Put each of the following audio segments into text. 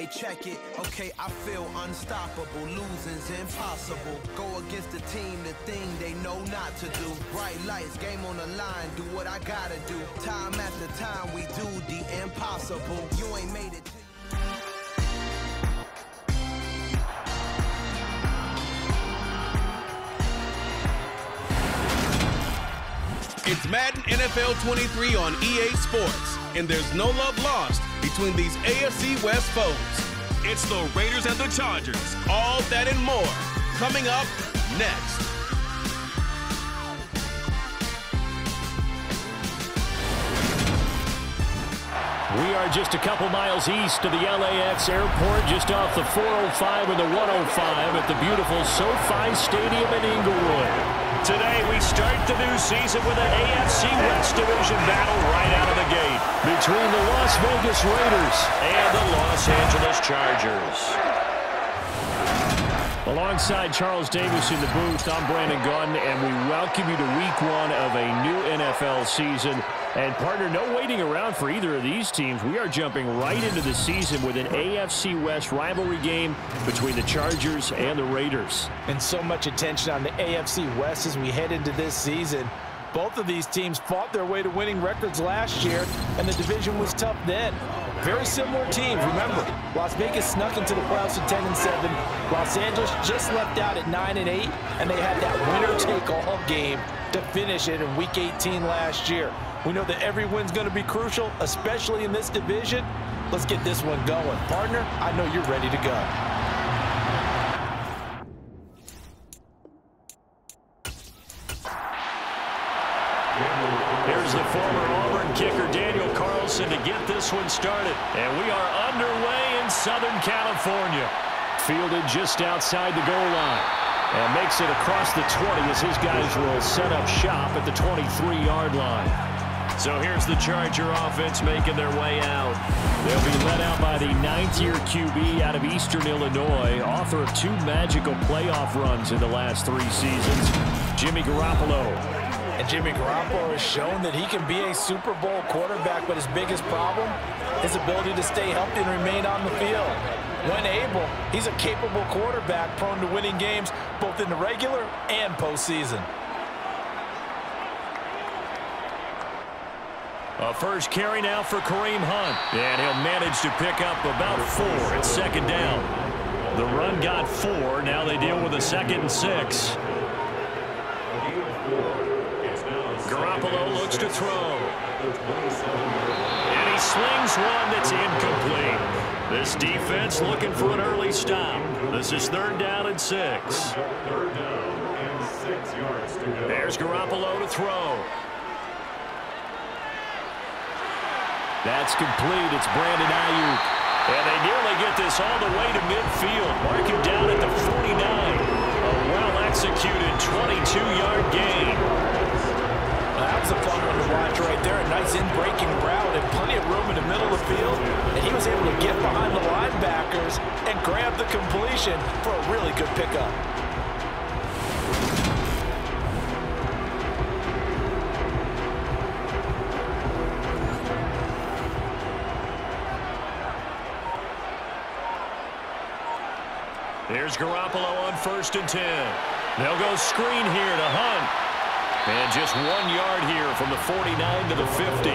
Hey, check it. Okay, I feel unstoppable. Losing's impossible. Go against the team, the thing they know not to do. Bright lights, game on the line. Do what I gotta do. Time after time, we do the impossible. You ain't made it. It's Madden NFL 23 on EA Sports, and there's no love lost between these AFC West foes. It's the Raiders and the Chargers. All that and more coming up next. We are just a couple miles east of the LAX airport, just off the 405 and the 105 at the beautiful SoFi Stadium in Inglewood. Today, we start the new season with an AFC West Division battle right out of the gate between the Las Vegas Raiders and the Los Angeles Chargers. Alongside Charles Davis in the booth, I'm Brandon Gunn, and we welcome you to week one of a new NFL season. And, partner, no waiting around for either of these teams. We are jumping right into the season with an AFC West rivalry game between the Chargers and the Raiders. And so much attention on the AFC West as we head into this season. Both of these teams fought their way to winning records last year, and the division was tough then. Very similar teams. Remember, Las Vegas snuck into the playoffs at 10-7. Los Angeles just left out at 9-8, and they had that winner-take-all game to finish it in Week 18 last year. We know that every win's going to be crucial, especially in this division. Let's get this one going. Partner, I know you're ready to go. Here's the former Auburn kicker, Daniel Carlson, to get this one started. And we are underway in Southern California. Fielded just outside the goal line. And makes it across the 20 as his guys will set up shop at the 23-yard line. So here's the Charger offense making their way out. They'll be led out by the 9th-year QB out of Eastern Illinois, author of 2 magical playoff runs in the last 3 seasons, Jimmy Garoppolo. And Jimmy Garoppolo has shown that he can be a Super Bowl quarterback, but his biggest problem, his ability to stay healthy and remain on the field. When able, he's a capable quarterback prone to winning games both in the regular and postseason. A first carry now for Kareem Hunt. And he'll manage to pick up about 4 at second down. The run got 4. Now they deal with a 2nd and 6. Garoppolo looks to throw. And he slings one that's incomplete. This defense looking for an early stop. This is 3rd down and 6. There's Garoppolo to throw. That's complete. It's Brandon Ayuk. And they nearly get this all the way to midfield. Mark him down at the 49. A well-executed 22-yard gain. That was a fun one to watch right there. A nice in-breaking route and plenty of room in the middle of the field. And he was able to get behind the linebackers and grab the completion for a really good pickup. There's Garoppolo on 1st and 10. They'll go screen here to Hunt. And just 1 yard here from the 49 to the 50.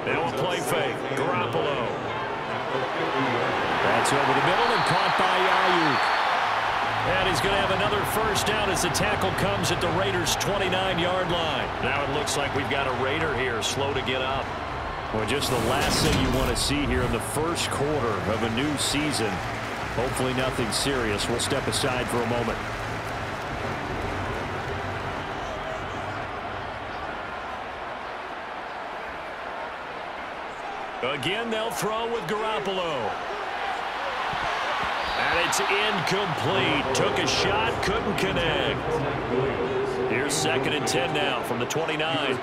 Now a play fake. Garoppolo. That's over the middle and caught by Ayuk. And he's going to have another first down as the tackle comes at the Raiders' 29-yard line. Now it looks like we've got a Raider here slow to get up. Well, just the last thing you want to see here in the first quarter of a new season. Hopefully nothing serious. We'll step aside for a moment. Again, they'll throw with Garoppolo. And it's incomplete. Took a shot, couldn't connect. Here's 2nd and 10 now from the 29.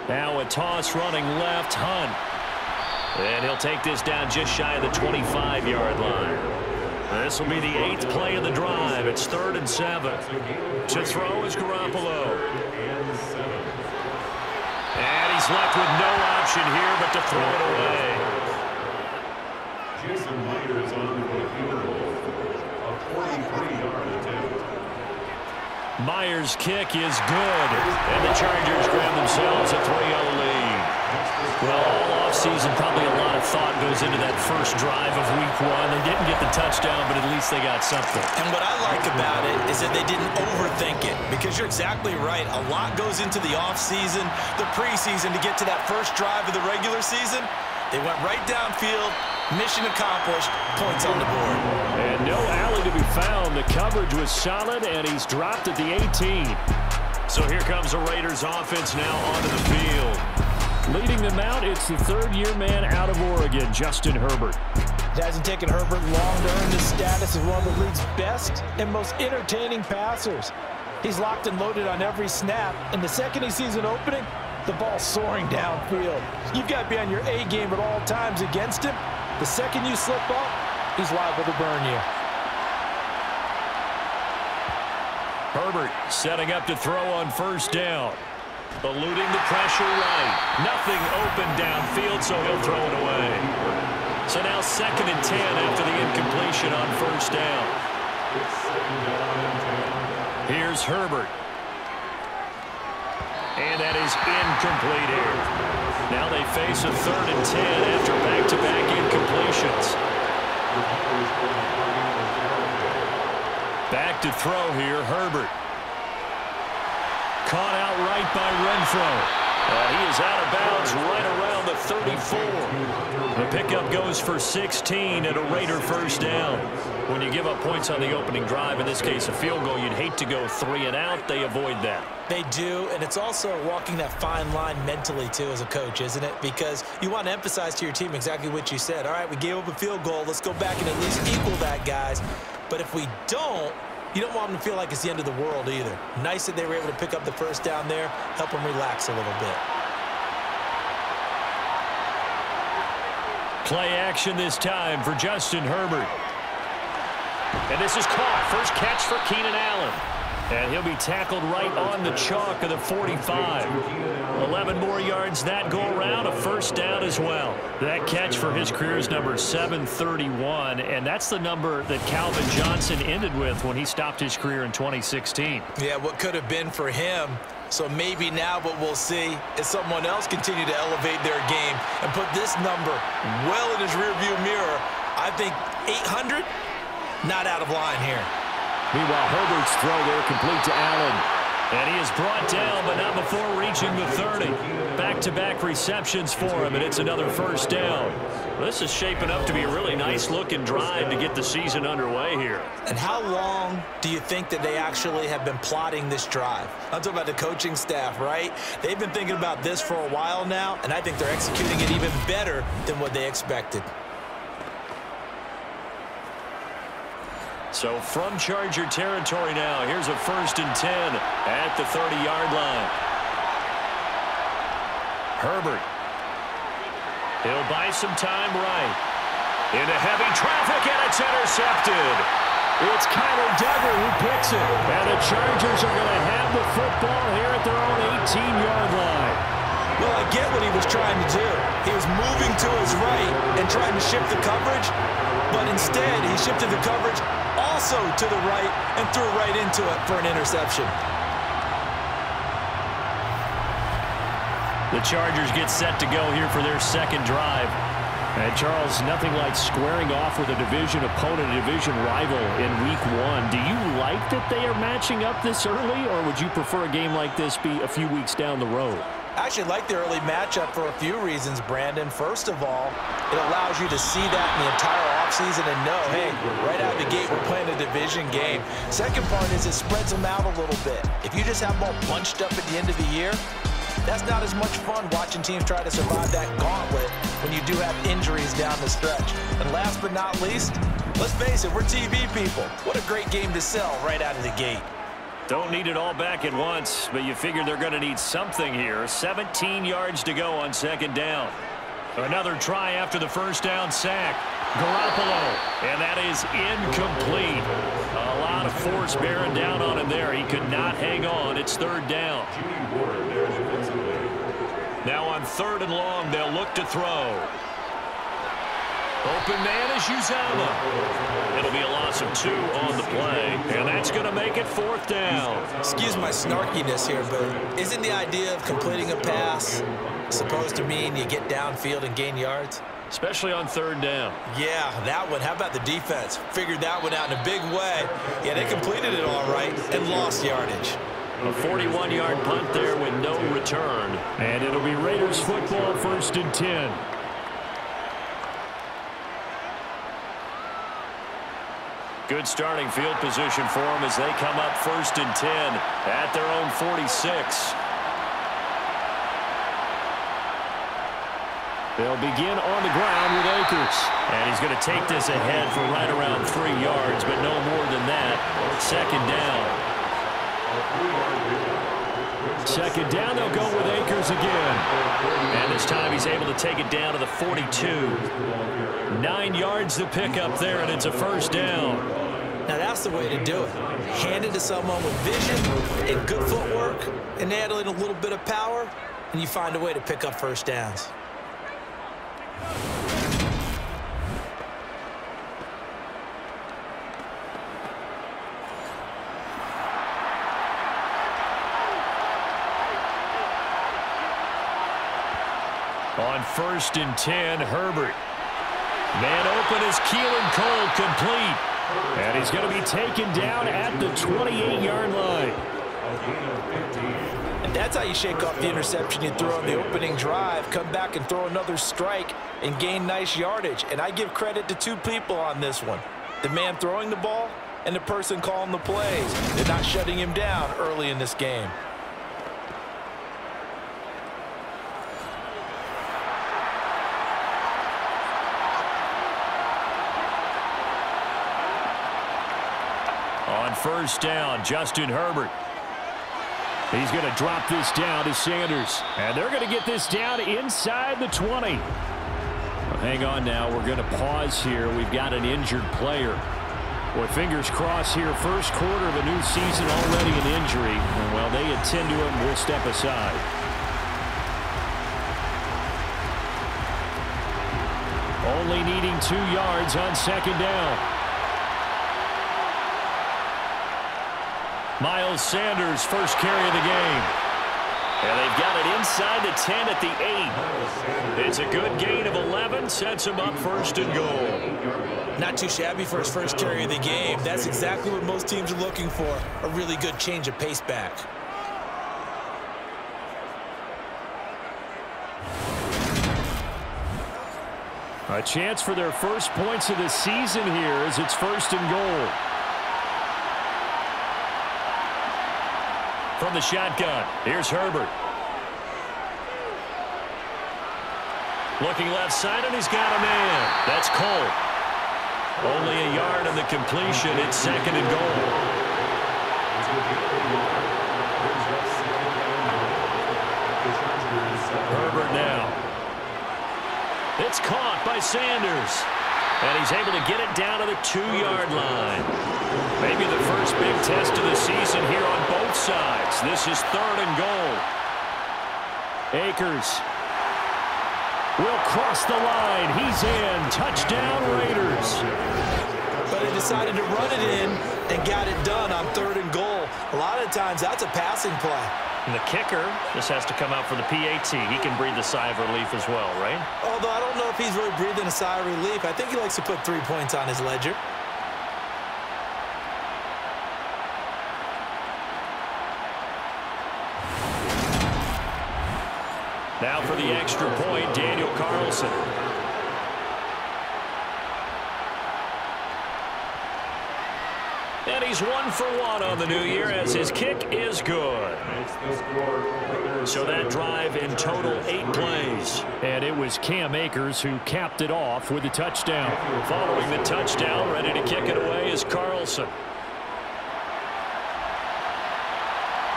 Now a toss running left, Hunt. And he'll take this down just shy of the 25-yard line. This will be the 8th play of the drive. It's 3rd and 7. To throw is Garoppolo. And he's left with no option here but to throw it away. Jason Myers on the field goal. A 43-yard attempt. Myers' kick is good. And the Chargers grab themselves a 3-0 lead. Well, all offseason, probably a lot of thought goes into that first drive of Week 1. They didn't get the touchdown, but at least they got something. And what I like about it is that they didn't overthink it, because you're exactly right. A lot goes into the offseason, the preseason, to get to that first drive of the regular season. They went right downfield, mission accomplished, points on the board. And no alley to be found. The coverage was solid, and he's dropped at the 18. So here comes the Raiders offense now onto the field. Leading them out, it's the third-year man out of Oregon, Justin Herbert. It hasn't taken Herbert long to earn his status as one of the league's best and most entertaining passers. He's locked and loaded on every snap, and the second he sees an opening, the ball's soaring downfield. You've got to be on your A game at all times against him. The second you slip up, he's liable to burn you. Herbert setting up to throw on first down. Eluding the pressure right. Nothing open downfield, so he'll throw it away. So now 2nd and 10 after the incompletion on first down. Here's Herbert. And that is incomplete here. Now they face a 3rd and 10 after back-to-back incompletions. Back to throw here, Herbert. Caught out right by Renfro. He is out of bounds right around the 34. The pickup goes for 16 and a Raider first down. When you give up points on the opening drive, in this case a field goal, you'd hate to go 3 and out. They avoid that. They do, and it's also walking that fine line mentally, too, as a coach, isn't it? Because you want to emphasize to your team exactly what you said. All right, we gave up a field goal. Let's go back and at least equal that, guys. But if we don't, you don't want them to feel like it's the end of the world either. Nice that they were able to pick up the first down there, help them relax a little bit. Play action this time for Justin Herbert. And this is caught. First catch for Keenan Allen. And he'll be tackled right on the chalk of the 45. 11 more yards that go around, a first down as well. That catch for his career is number 731, and that's the number that Calvin Johnson ended with when he stopped his career in 2016. Yeah, what could have been for him. So maybe now what we'll see is someone else continue to elevate their game and put this number well in his rearview mirror. I think 800, not out of line here. Meanwhile, Herbert's throw there complete to Allen. And he is brought down, but not before reaching the 30. Back-to-back receptions for him, and it's another first down. This is shaping up to be a really nice-looking drive to get the season underway here. And how long do you think that they actually have been plotting this drive? I'm talking about the coaching staff, right? They've been thinking about this for a while now, and I think they're executing it even better than what they expected. So from Charger territory now, here's a 1st and 10 at the 30-yard line. Herbert. He'll buy some time right. Into heavy traffic, and it's intercepted. It's Kyler Duggar who picks it. And the Chargers are going to have the football here at their own 18-yard line. Well, I get what he was trying to do. He was moving to his right and trying to shift the coverage, but instead he shifted the coverage also to the right and threw right into it for an interception. The Chargers get set to go here for their second drive. And Charles, nothing like squaring off with a division opponent, a division rival in Week 1. Do you like that they are matching up this early, or would you prefer a game like this be a few weeks down the road? I actually like the early matchup for a few reasons, Brandon. First of all, it allows you to see that in the entire offseason and know, hey, right out of the gate, we're playing a division game. Second part is it spreads them out a little bit. If you just have them all bunched up at the end of the year, that's not as much fun watching teams try to survive that gauntlet when you do have injuries down the stretch. And last but not least, let's face it, we're TV people. What a great game to sell right out of the gate. Don't need it all back at once, but you figure they're going to need something here. 17 yards to go on second down. Another try after the first down sack. Garoppolo, and that is incomplete. A lot of force bearing down on him there. He could not hang on. It's third down. Now on 3rd and long, they'll look to throw. Open man is Uzama. It'll be a loss of 2 on the play, and that's going to make it 4th down. Excuse my snarkiness here, but isn't the idea of completing a pass supposed to mean you get downfield and gain yards? Especially on 3rd down. Yeah, that one. How about the defense? Figured that one out in a big way. Yeah, they completed it all right and lost yardage. A 41-yard punt there with no return. And it'll be Raiders football, 1st and 10. Good starting field position for them as they come up 1st and 10 at their own 46. They'll begin on the ground with Akers. And he's going to take this ahead for right around 3 yards, but no more than that. 2nd down. 2nd down, they'll go with Akers again. And this time he's able to take it down to the 42. 9 yards to pick up there, and it's a 1st down. Now that's the way to do it. Hand it to someone with vision and good footwork and add in a little bit of power, and you find a way to pick up 1st downs. On 1st and 10, Herbert. Man open is Keelan Cole, complete. And he's going to be taken down at the 28-yard line. And that's how you shake off the interception you threw on the opening drive, come back and throw another strike and gain nice yardage. And I give credit to 2 people on this one. The man throwing the ball and the person calling the plays. They're not shutting him down early in this game. On 1st down, Justin Herbert. He's going to drop this down to Sanders. And they're going to get this down inside the 20. Well, hang on now. We're going to pause here. We've got an injured player. Boy, fingers crossed here. 1st quarter of a new season, already an injury. And while they attend to him, we'll step aside. Only needing 2 yards on 2nd down. Miles Sanders, first carry of the game. And they've got it inside the 10 at the 8. It's a good gain of 11, sets him up 1st and goal. Not too shabby for his first carry of the game. That's exactly what most teams are looking for, a really good change of pace back. A chance for their first points of the season here as it's 1st and goal. From the shotgun, here's Herbert. Looking left side, and he's got a man. That's Cole. Only a yard on the completion. It's 2nd and goal. Herbert now. It's caught by Sanders. And he's able to get it down to the 2-yard line. Maybe the first big test of the season here on both sides. This is 3rd and goal. Akers will cross the line. He's in. Touchdown, Raiders. But they decided to run it in and got it done on 3rd and goal. A lot of times, that's a passing play. And the kicker just has to come out for the PAT. He can breathe a sigh of relief as well, right? Although I don't know if he's really breathing a sigh of relief. I think he likes to put 3 points on his ledger. Now for the extra point, Daniel Carlson. And he's 1 for 1 on the new year as his kick is good. So that drive in total 8 plays. And it was Cam Akers who capped it off with a touchdown. Following the touchdown, ready to kick it away is Carlson.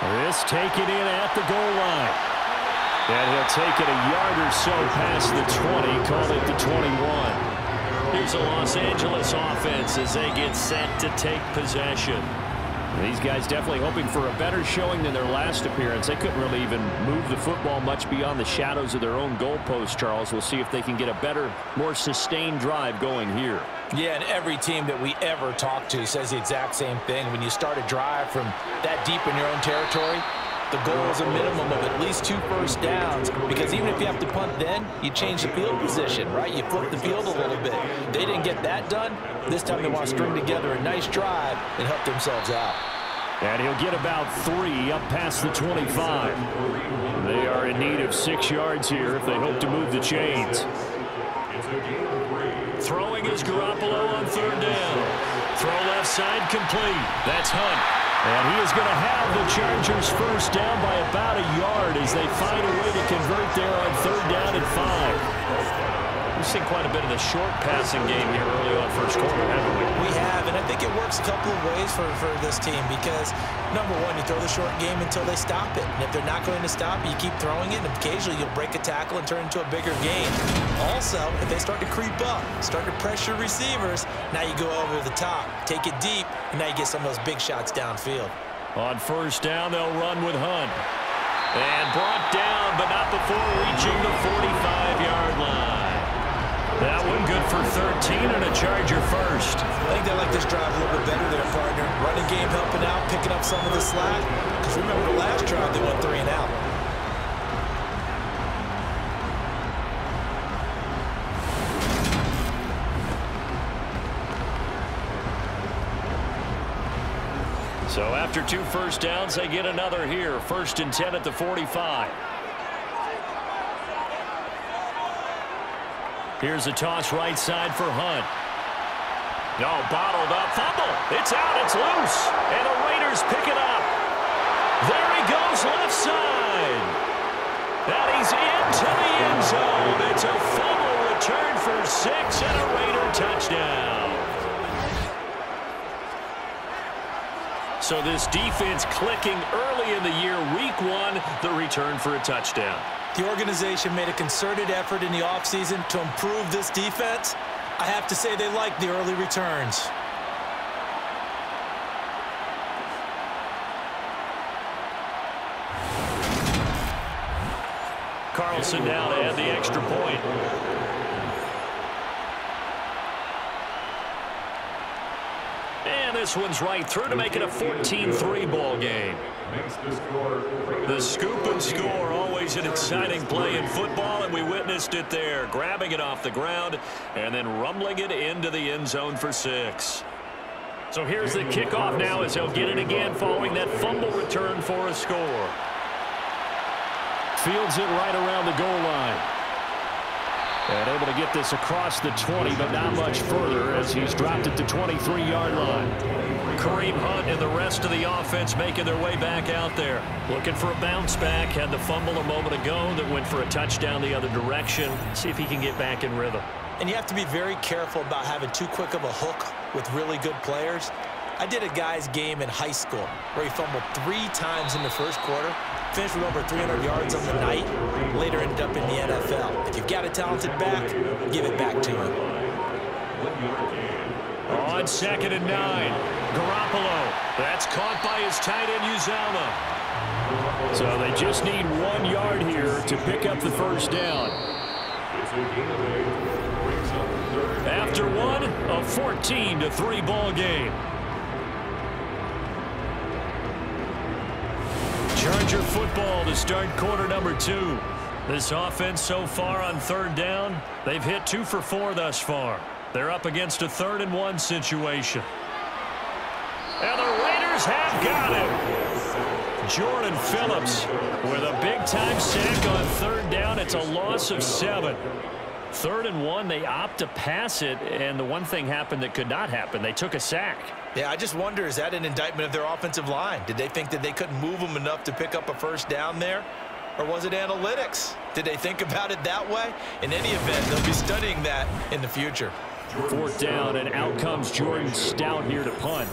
This taken in at the goal line. And he'll take it a yard or so past the 20, call it the 21. Here's a Los Angeles offense as they get set to take possession. These guys definitely hoping for a better showing than their last appearance. They couldn't really even move the football much beyond the shadows of their own goalpost, Charles. We'll see if they can get a better, more sustained drive going here. Yeah, and every team that we ever talk to says the exact same thing. When you start a drive from that deep in your own territory, the goal is a minimum of at least 2 first downs, because even if you have to punt then, you change the field position, right? You flip the field a little bit. They didn't get that done. This time they want to string together a nice drive and help themselves out. And he'll get about 3 up past the 25. They are in need of 6 yards here if they hope to move the chains. Throwing is Garoppolo on 3rd down. Throw left side complete. That's Hunt. And he is going to have the Chargers first down by about a yard as they find a way to convert there on 3rd down and 5. We've seen quite a bit of the short passing game here early on first quarter, haven't we? We have, and I think it works a couple of ways for this team because, number one, you throw the short game until they stop it. And if they're not going to stop it, you keep throwing it, and occasionally you'll break a tackle and turn it into a bigger game. Also, if they start to creep up, start to pressure receivers, now you go over the top, take it deep, and now you get some of those big shots downfield. On first down, they'll run with Hunt. And brought down, but not before reaching the 45-yard line. That one good for 13 and a Charger first. I think they like this drive a little bit better there, partner. Running game helping out, picking up some of the slack. Because remember the last drive, they went 3 and out. So after 2 first downs, they get another here. 1st and 10 at the 45. Here's a toss right side for Hunt. No, bottled up. Fumble. It's out. It's loose. And the Raiders pick it up. There he goes left side. And he's into the end zone. It's a fumble return for 6 and a Raider touchdown. So this defense clicking early in the year. Week 1, the return for a touchdown. The organization made a concerted effort in the offseason to improve this defense. I have to say they like the early returns. Carlson now to add the extra point. And this one's right through to make it a 14-3 ball game. The scoop and score, always an exciting play in football, and we witnessed it there. Grabbing it off the ground and then rumbling it into the end zone for 6. So here's the kickoff now as he'll get it again following that fumble return for a score. Fields it right around the goal line. And able to get this across the 20, but not much further as he's dropped it to 23-yard line. Kareem Hunt and the rest of the offense making their way back out there. Looking for a bounce back. Had the fumble a moment ago that went for a touchdown the other direction. See if he can get back in rhythm. And you have to be very careful about having too quick of a hook with really good players. I did a guy's game in high school where he fumbled 3 times in the first quarter, finished with over 300 yards on the night, later ended up in the NFL. If you've got a talented back, give it back to him. On 2nd and 9, Garoppolo. That's caught by his tight end, Uzama. So they just need 1 yard here to pick up the first down. After 1, a 14-3 ball game. Charger football to start quarter number 2. This offense so far on 3rd down, they've hit 2 for 4 thus far. They're up against a 3rd and 1 situation. And the Raiders have got him. Jordan Phillips with a big-time sack on 3rd down. It's a loss of 7. 3rd and 1, they opt to pass it, and the one thing happened that could not happen. They took a sack. Yeah, I just wonder, is that an indictment of their offensive line? Did they think that they couldn't move them enough to pick up a first down there? Or was it analytics? Did they think about it that way? In any event, they'll be studying that in the future. 4th down, and out comes Jordan Stout here to punt.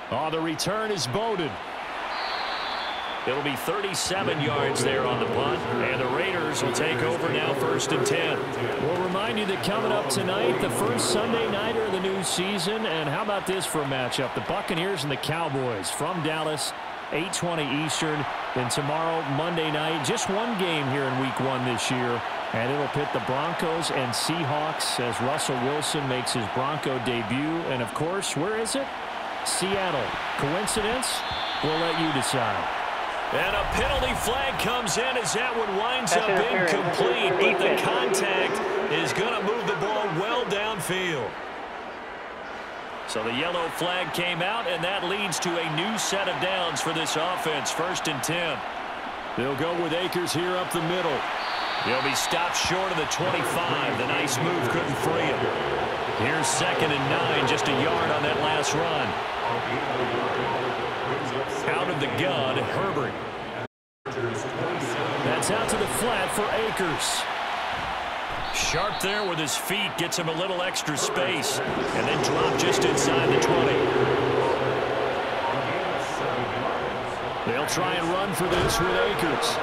Oh, the return is Bowden. It'll be 37 yards there on the punt, and the Raiders will take over now 1st and 10. We'll remind you that coming up tonight, the first Sunday nighter of the new season, and how about this for a matchup? The Buccaneers and the Cowboys from Dallas, 8:20 Eastern. Then tomorrow, Monday night, just one game here in Week 1 this year, and it'll pit the Broncos and Seahawks as Russell Wilson makes his Bronco debut. And, of course, where is it? Seattle. Coincidence? We'll let you decide. And a penalty flag comes in as that one winds up incomplete, but the contact is going to move the ball well downfield. So the yellow flag came out, and that leads to a new set of downs for this offense, 1st and 10. They'll go with Akers here up the middle. He'll be stopped short of the 25. The nice move couldn't free him. Here's 2nd and 9, just a yard on that last run. Out of the gun, Herbert. That's out to the flat for Akers. Sharp there with his feet, gets him a little extra space, and then drop just inside the 20. They'll try and run for this with Akers.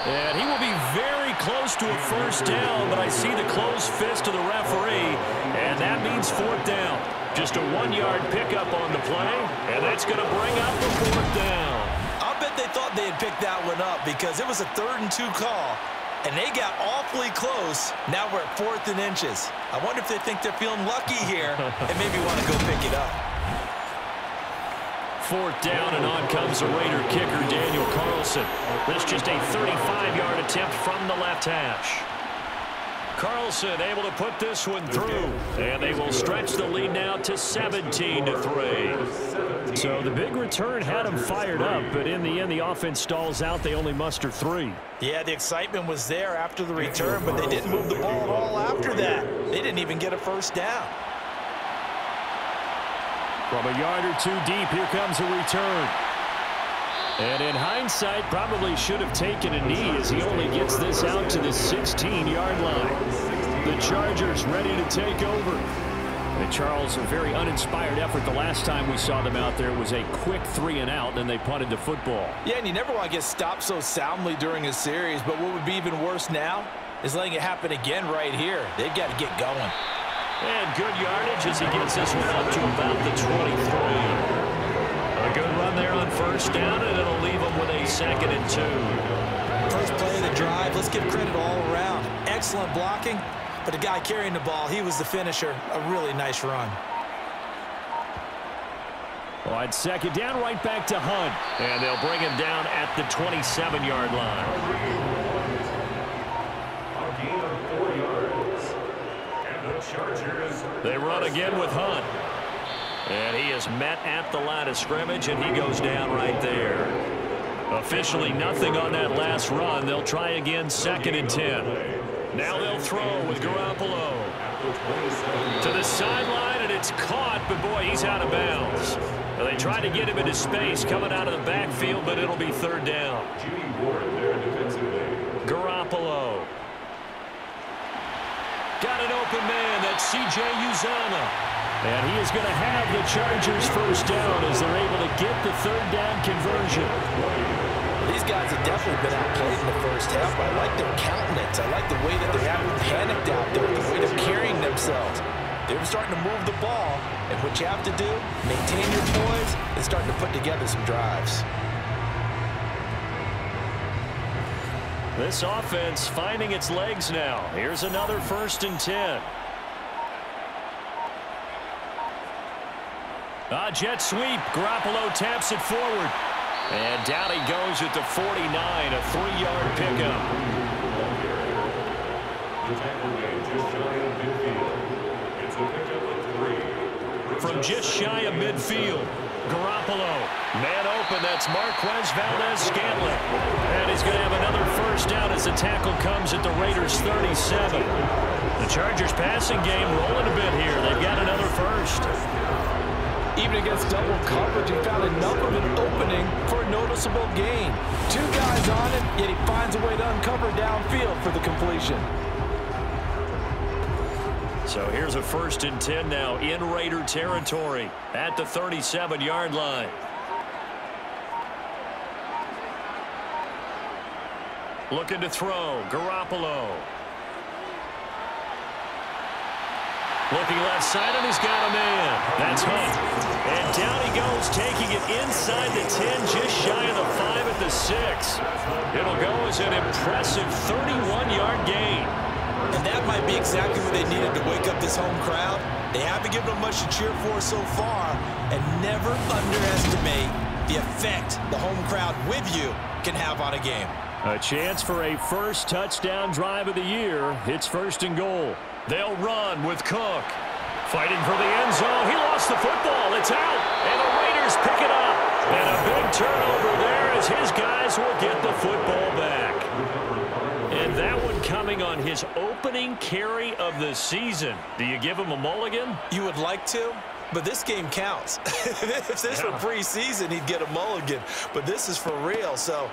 And he will be very close to a 1st down, but I see the closed fist of the referee, and that means 4th down. Just a 1-yard pickup on the play, and that's going to bring up the 4th down. I bet they thought they had picked that one up because it was a 3rd and 2 call, and they got awfully close. Now we're at 4th and inches. I wonder if they think they're feeling lucky here and maybe want to go pick it up. 4th down, and on comes the Raider kicker, Daniel Carlson. This just a 35-yard attempt from the left hash. Carlson able to put this one through, and they will stretch the lead now to 17-3. So the big return had them fired up, but in the end, the offense stalls out. They only muster 3. Yeah, the excitement was there after the return, but they didn't move the ball at all after that. They didn't even get a 1st down. From a yard or 2 deep, here comes a return. And in hindsight, probably should have taken a knee as he only gets this out to the 16-yard line. The Chargers ready to take over. And Charles, a very uninspired effort. The last time we saw them out there was a quick 3 and out, then they punted the football. Yeah, and you never want to get stopped so soundly during a series, but what would be even worse now is letting it happen again right here. They've got to get going. And good yardage as he gets this one up to about the 23. A good run there on 1st down, and it'll leave them with a 2nd and 2. First play of the drive, let's give credit all around. Excellent blocking, but the guy carrying the ball, he was the finisher. A really nice run. On 2nd down, right back to Hunt. And they'll bring him down at the 27-yard line. They run again with Hunt. And he is met at the line of scrimmage, and he goes down right there. Officially nothing on that last run. They'll try again, 2nd and 10. Now they'll throw with Garoppolo. To the sideline, and it's caught, but boy, he's out of bounds. Well, they try to get him into space coming out of the backfield, but it'll be 3rd down. Garoppolo. Got an open man. That's C.J. Uzomah. And he is going to have the Chargers 1st down as they're able to get the 3rd down conversion. These guys have definitely been outplayed in the first half, but I like their countenance. I like the way that they haven't panicked out there, the way they're carrying themselves. They're starting to move the ball, and what you have to do, maintain your poise and starting to put together some drives. This offense finding its legs now. Here's another 1st and 10. Jet sweep. Garoppolo taps it forward. And down he goes at the 49, a 3-yard pickup. From just shy of midfield, Garoppolo. Man open, that's Marquez Valdez-Scantling. And he's going to have another 1st down as the tackle comes at the Raiders' 37. The Chargers passing game rolling a bit here. They've got another 1st. Even against double coverage, he found enough of an opening for a noticeable gain. 2 guys on him, yet he finds a way to uncover downfield for the completion. So here's a 1st and 10 now in Raider territory at the 37-yard line. Looking to throw. Garoppolo. Looking left side, and he's got a man. That's Hunt. And down he goes, taking it inside the 10, just shy of the 5 at the 6. It'll go as an impressive 31-yard gain. And that might be exactly what they needed to wake up this home crowd. They haven't given them much to cheer for so far, and never underestimate the effect the home crowd with you can have on a game. A chance for a first touchdown drive of the year. It's 1st and goal. They'll run with Cook. Fighting for the end zone. He lost the football. It's out. And the Raiders pick it up. And a big turnover there as his guys will get the football back. And that one coming on his opening carry of the season. Do you give him a mulligan? You would like to, but this game counts. If this were preseason, he'd get a mulligan. But this is for real, so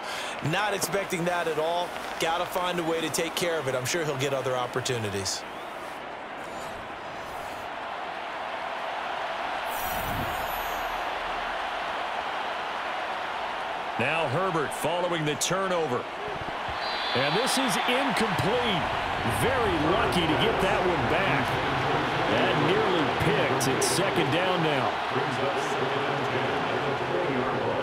not expecting that at all. Got to find a way to take care of it. I'm sure he'll get other opportunities. Now Herbert following the turnover. And this is incomplete. Very lucky to get that one back. That nearly picked. It's 2nd down now.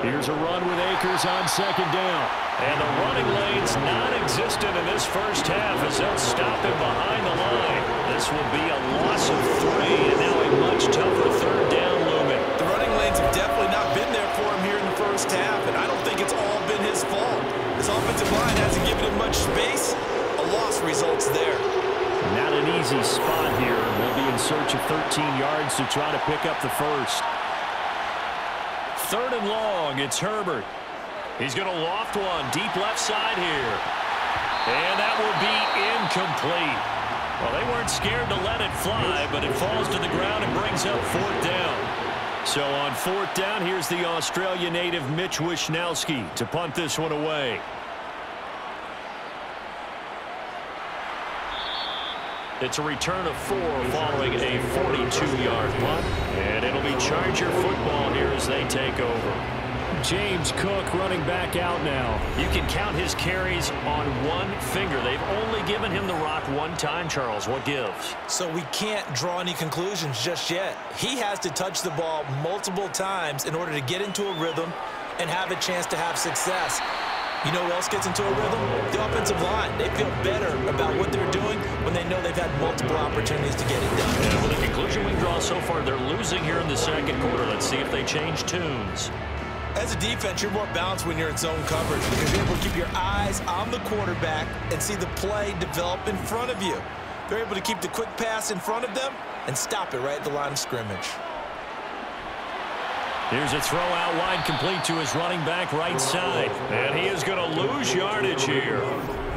Here's a run with Akers on 2nd down. And the running lane's non-existent in this first half as they'll stop him behind the line. This will be a loss of 3, and now a much tougher 3rd down looming. The running lanes have definitely not been there for him here in the first half, and I don't think it's all been his fault. His offensive line hasn't given him much space. A loss results there. Not an easy spot here. They'll be in search of 13 yards to try to pick up the first. 3rd and long. It's Herbert. He's going to loft one deep left side here. And that will be incomplete. Well, they weren't scared to let it fly, but it falls to the ground and brings up 4th down. So on 4th down, here's the Australia native Mitch Wishnowsky to punt this one away. It's a return of 4 following a 42-yard punt. And it'll be Charger football here as they take over. James Cook running back out now. You can count his carries on one finger. They've only given him the rock one time, Charles. What gives? So we can't draw any conclusions just yet. He has to touch the ball multiple times in order to get into a rhythm and have a chance to have success. You know who else gets into a rhythm? The offensive line. They feel better about what they're doing when they know they've had multiple opportunities to get it done. And with the conclusion we draw so far, they're losing here in the 2nd quarter. Let's see if they change tunes. As a defense, you're more balanced when you're in zone coverage because you're able to keep your eyes on the quarterback and see the play develop in front of you. They're able to keep the quick pass in front of them and stop it right at the line of scrimmage. Here's a throw out wide complete to his running back right side. And he is going to lose yardage here.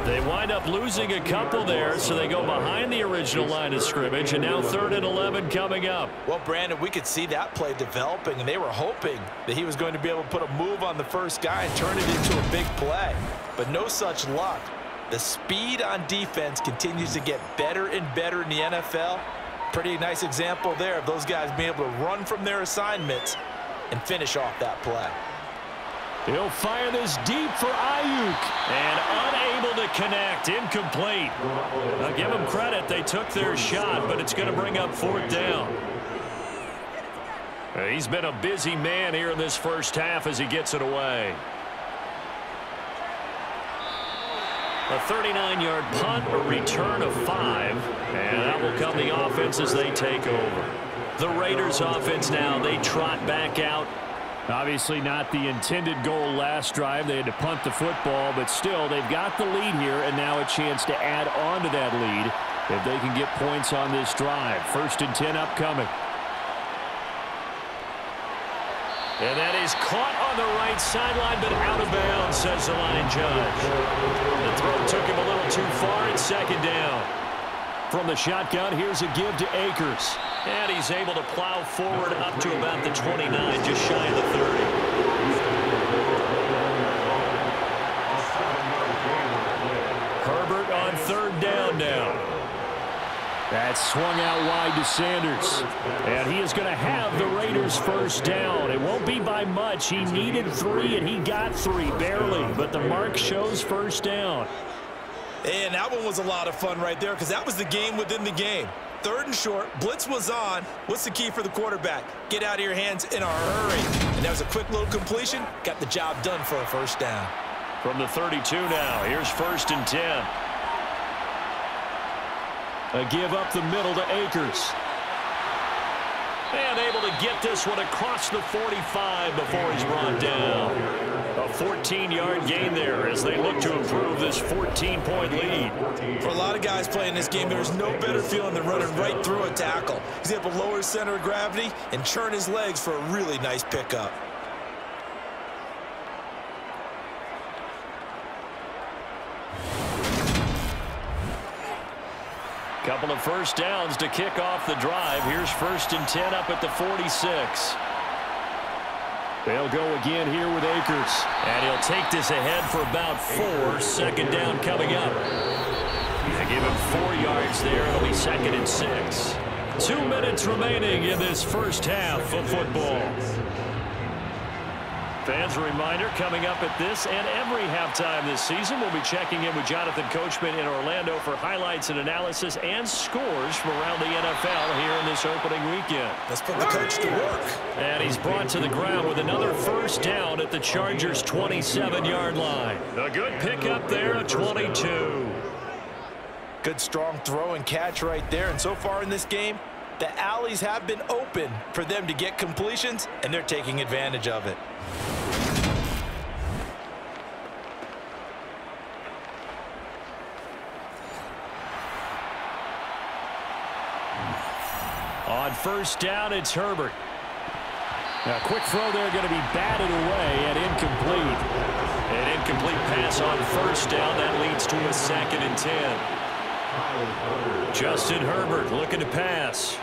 They wind up losing a couple there, so they go behind the original line of scrimmage, and now 3rd and 11 coming up. Well, Brandon, we could see that play developing, and they were hoping that he was going to be able to put a move on the first guy and turn it into a big play. But no such luck. The speed on defense continues to get better and better in the NFL. Pretty nice example there of those guys being able to run from their assignments and finish off that play. He'll fire this deep for Ayuk. And unable to connect. Incomplete. I'll give them credit. They took their shot, but it's going to bring up 4th down. He's been a busy man here in this first half as he gets it away. A 39-yard punt, a return of 5. And that will come the offense as they take over. The Raiders offense now, they trot back out. Obviously not the intended goal last drive. They had to punt the football, but still they've got the lead here and now a chance to add on to that lead if they can get points on this drive. 1st and 10 upcoming. And that is caught on the right sideline, but out of bounds, says the line judge. The throw took him a little too far. It's 2nd down. From the shotgun, here's a give to Akers. And he's able to plow forward up to about the 29, just shy of the 30. Herbert on 3rd down now. That's swung out wide to Sanders. And he is going to have the Raiders first down. It won't be by much. He needed 3, and he got 3, barely. But the mark shows first down. And that one was a lot of fun right there because that was the game within the game. 3rd and short, blitz was on. What's the key for the quarterback? Get out of your hands in a hurry. And that was a quick little completion. Got the job done for a first down. From the 32 now, here's 1st and 10. A give up the middle to Akers. And able to get this one across the 45 before he's brought down. A 14-yard gain there as they look to improve this 14-point lead. For a lot of guys playing this game, there's no better feeling than running right through a tackle. He's able to lower his center of gravity and churn his legs for a really nice pickup. Couple of first downs to kick off the drive. Here's 1st and 10 up at the 46. They'll go again here with Akers. And he'll take this ahead for about 4. 2nd down coming up. They give him 4 yards there. It'll be 2nd and 6. 2 minutes remaining in this first half of football. Fans, a reminder, coming up at this and every halftime this season, we'll be checking in with Jonathan Coachman in Orlando for highlights and analysis and scores from around the NFL here in this opening weekend. Let's put the coach to work. And he's brought to the ground with another first down at the Chargers' 27-yard line. A good pickup there at 22. Good strong throw and catch right there. And so far in this game, the alleys have been open for them to get completions, and they're taking advantage of it. On first down, it's Herbert. Now, quick throw there, going to be batted away and incomplete. An incomplete pass on first down. That leads to a 2nd and 10. Justin Herbert looking to pass.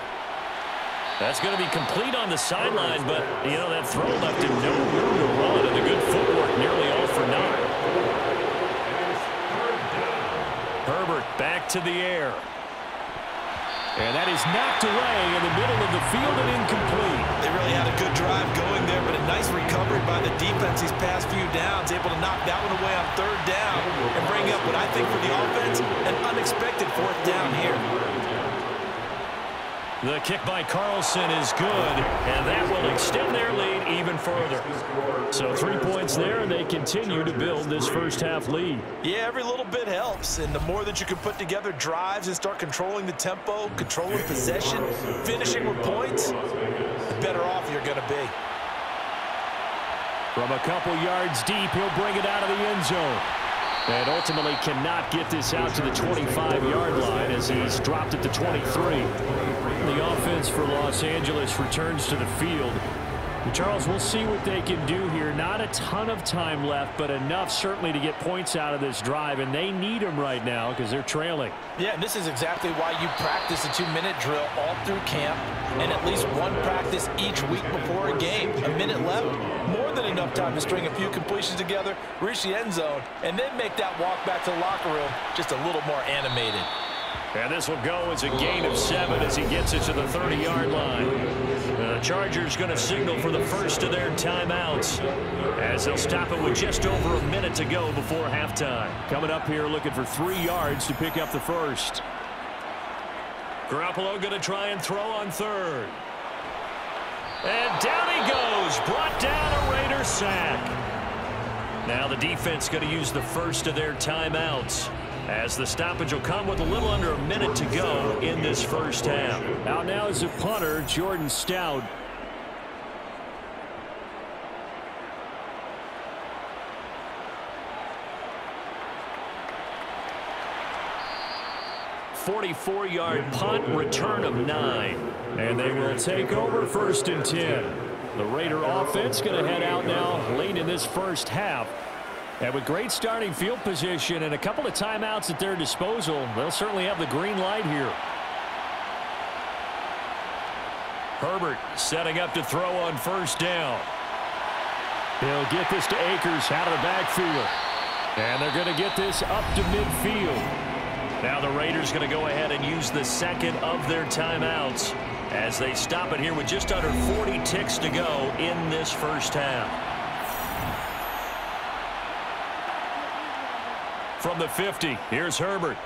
That's going to be complete on the sideline, but, you know, that throw left him no room to run, and the good footwork nearly all for naught. Herbert back to the air. And that is knocked away in the middle of the field and incomplete. They really had a good drive going there, but a nice recovery by the defense these past few downs, able to knock that one away on 3rd down and bring up what I think for the offense, an unexpected 4th down here. The kick by Carlson is good, and that will extend their lead even further. So 3 points there, and they continue to build this first half lead. Yeah, every little bit helps, and the more that you can put together drives and start controlling the tempo, controlling possession, finishing with points, the better off you're going to be. From a couple yards deep, he'll bring it out of the end zone. And ultimately cannot get this out to the 25-yard line as he's dropped at the 23. The offense for Los Angeles returns to the field. Charles, we'll see what they can do here. Not a ton of time left, but enough certainly to get points out of this drive, and they need them right now because they're trailing. Yeah, and this is exactly why you practice a 2-minute drill all through camp and at least one practice each week before a game. A minute left, more than enough time to string a few completions together, reach the end zone, and then make that walk back to the locker room just a little more animated. And this will go as a gain of 7 as he gets it to the 30-yard line. The Chargers going to signal for the first of their timeouts as they'll stop it with just over a minute to go before halftime. Coming up here looking for 3 yards to pick up the first. Garoppolo going to try and throw on 3rd. And down he goes. Brought down a Raider sack. Now the defense going to use the first of their timeouts, as the stoppage will come with a little under a minute to go in this first half. Out now is the punter, Jordan Stout. "44-yard punt, return of 9. And they will take over 1st and 10. The Raider offense going to head out now late in this first half. And with great starting field position and a couple of timeouts at their disposal, they'll certainly have the green light here. Herbert setting up to throw on first down. He'll get this to Akers out of the backfield. And they're going to get this up to midfield. Now the Raiders going to go ahead and use the second of their timeouts as they stop it here with just under 40 ticks to go in this first half. From the 50, here's Herbert.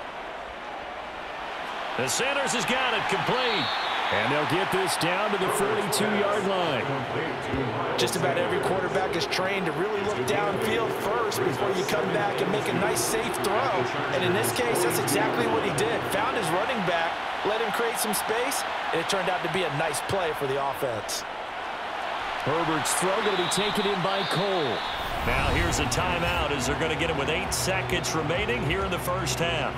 The Sanders has got it complete. And they'll get this down to the 42-yard line. Just about every quarterback is trained to really look downfield first before you come back and make a nice, safe throw. And in this case, that's exactly what he did. Found his running back, let him create some space, and it turned out to be a nice play for the offense. Herbert's throw going to be taken in by Cole. Now here's a timeout as they're going to get it with 8 seconds remaining here in the first half.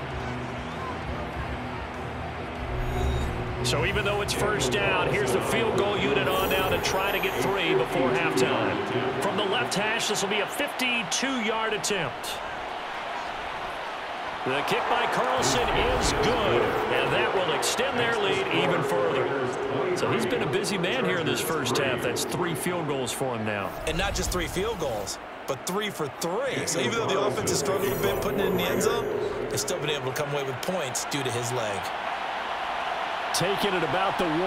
So even though it's first down, here's the field goal unit on now to try to get 3 before halftime. From the left hash, this will be a 52-yard attempt. The kick by Carlson is good, and that will extend their lead even further. So he's been a busy man here in this first half. That's 3 field goals for him now. And not just 3 field goals, but 3 for 3. So even though the offense has struggled a bit putting it in the end zone, they've still been able to come away with points due to his leg. Taking it about the 1.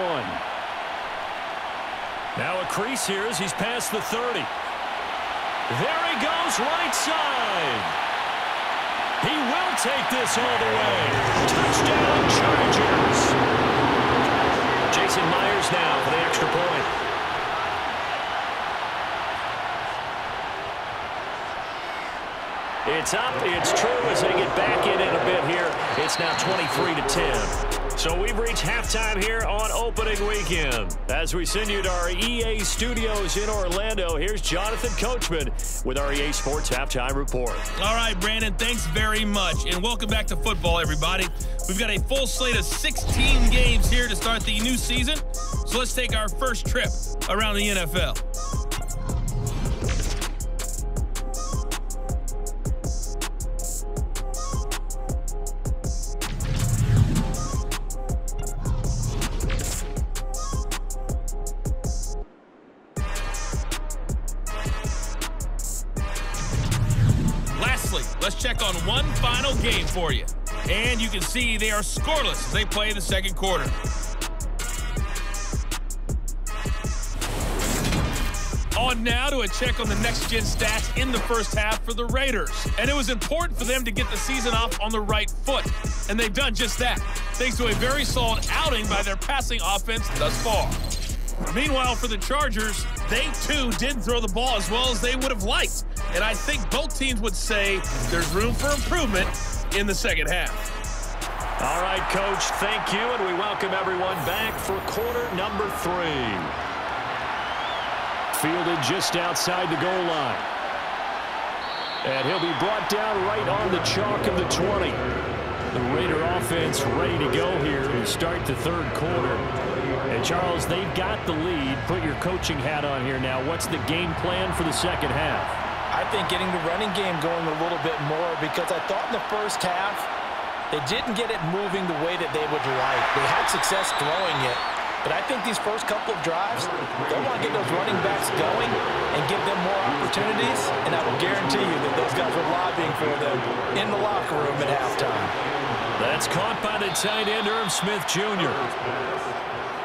Now a crease here as he's past the 30. There he goes, right side. He will take this all the way. Touchdown, Chargers. Jason Myers now for the extra point. It's up, it's true as they get back in a bit here. It's now 23-10. So we've reached halftime here on opening weekend. As we send you to our EA studios in Orlando, here's Jonathan Coachman with our EA Sports Halftime Report. All right, Brandon, thanks very much. And welcome back to football, everybody. We've got a full slate of 16 games here to start the new season. So let's take our first trip around the NFL. Let's check on one final game for you. And you can see they are scoreless as they play the second quarter. On now to a check on the next-gen stats in the first half for the Raiders. And it was important for them to get the season off on the right foot. And they've done just that, thanks to a very solid outing by their passing offense thus far. Meanwhile, for the Chargers, they too didn't throw the ball as well as they would have liked. And I think both teams would say there's room for improvement in the second half. All right, Coach, thank you, and we welcome everyone back for quarter number 3. Fielded just outside the goal line. And he'll be brought down right on the chalk of the 20. The Raider offense ready to go here to start the third quarter. And, Charles, they've got the lead. Put your coaching hat on here now. What's the game plan for the second half? I think getting the running game going a little bit more, because I thought in the first half they didn't get it moving the way that they would like. They had success throwing it, but I think these first couple of drives, they want to get those running backs going and give them more opportunities, and I will guarantee you that those guys were lobbying for them in the locker room at halftime. That's caught by the tight end, Irv Smith Jr.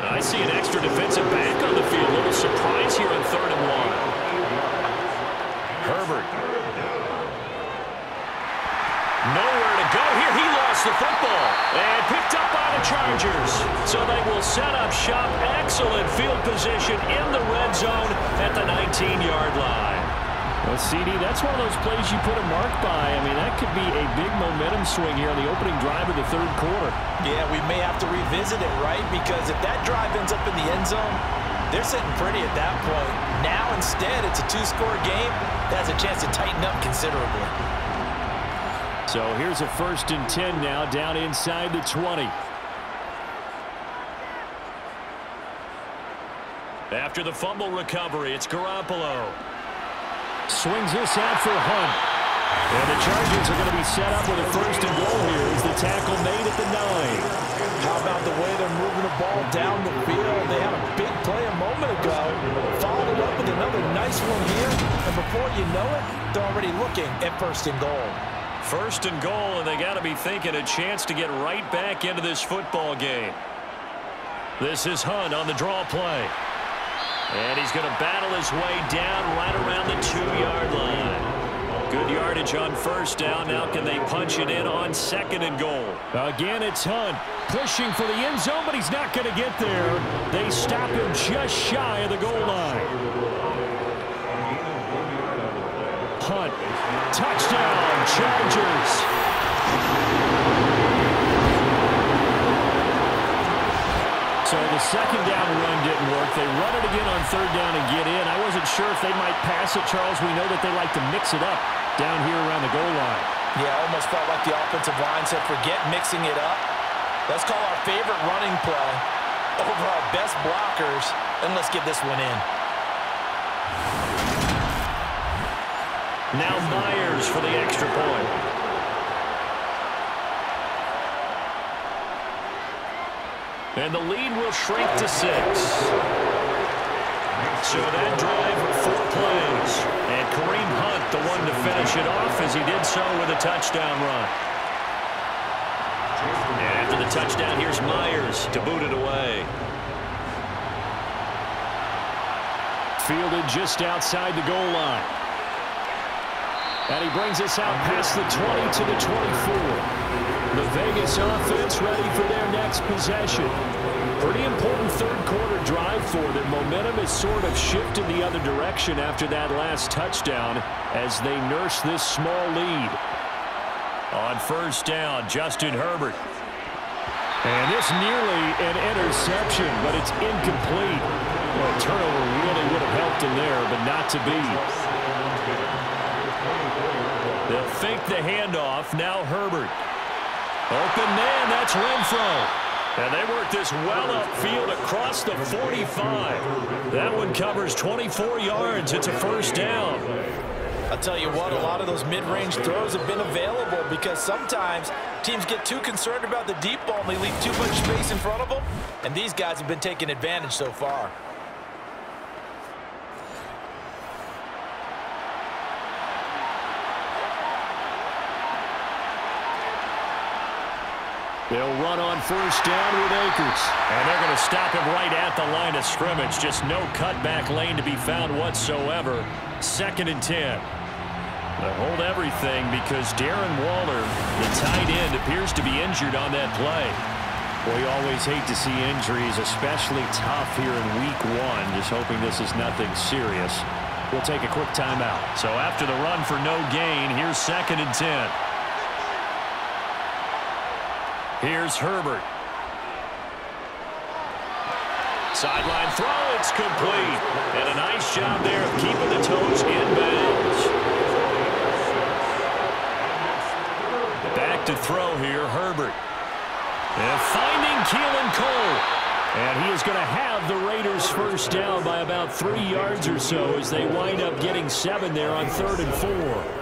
I see an extra defensive back on the field. A little surprise here on 3rd and 1. Herbert. Nowhere to go here. He lost the football and picked up by the Chargers. So they will set up shop. Excellent field position in the red zone at the 19-yard line. Well, CD, that's one of those plays you put a mark by. I mean, that could be a big momentum swing here on the opening drive of the third quarter. Yeah, we may have to revisit it, right? Because if that drive ends up in the end zone, they're sitting pretty at that point. Now, instead, it's a 2-score game. That has a chance to tighten up considerably. So here's a 1st and 10 now, down inside the 20. After the fumble recovery, it's Garoppolo. Swings this out for Hunt. And the Chargers are going to be set up with a 1st and goal here as the tackle made at the 9. How about the way they're moving the ball down the field? They had a big play a moment ago, followed it up with another nice one here, and before you know it, they're already looking at 1st and goal. First and goal, and they got to be thinking a chance to get right back into this football game. This is Hunt on the draw play. And he's going to battle his way down right around the 2-yard line. Good yardage on first down. Now can they punch it in on second and goal? Again, it's Hunt pushing for the end zone, but he's not going to get there. They stop him just shy of the goal line. Hunt, touchdown, Chargers. So the second down run didn't work. They run it again on third down and get in. I wasn't sure if they might pass it, Charles. We know that they like to mix it up down here around the goal line. Yeah, almost felt like the offensive line said, forget mixing it up. Let's call our favorite running play over our best blockers, and let's get this one in. Now Myers for the extra point. And the lead will shrink to 6. So that drive, 4 plays. And Kareem Hunt, the one to finish it off, as he did so with a touchdown run. And after the touchdown, here's Myers to boot it away. Fielded just outside the goal line. And he brings us out past the 20 to the 24. The Vegas offense ready for their next possession. Pretty important third-quarter drive for them. Momentum has sort of shifted the other direction after that last touchdown as they nurse this small lead. On first down, Justin Herbert. And this nearly an interception, but it's incomplete. Well, a turnover really would have helped him there, but not to be. They'll fake the handoff. Now Herbert. Open man, that's Renfro. And they work this well upfield across the 45. That one covers 24 yards. It's a first down. I'll tell you what, a lot of those mid-range throws have been available because sometimes teams get too concerned about the deep ball and they leave too much space in front of them. And these guys have been taking advantage so far. They'll run on first down with Akers. And they're going to stop him right at the line of scrimmage. Just no cutback lane to be found whatsoever. 2nd and 10. They hold everything because Darren Waller, the tight end, appears to be injured on that play. We always hate to see injuries, especially tough here in week 1. Just hoping this is nothing serious. We'll take a quick timeout. So after the run for no gain, here's 2nd and 10. Here's Herbert. Sideline throw, it's complete. And a nice job there of keeping the toes in bounds. Back to throw here, Herbert. And finding Keelan Cole. And he is going to have the Raiders first down by about 3 yards or so as they wind up getting 7 there on 3rd and 4.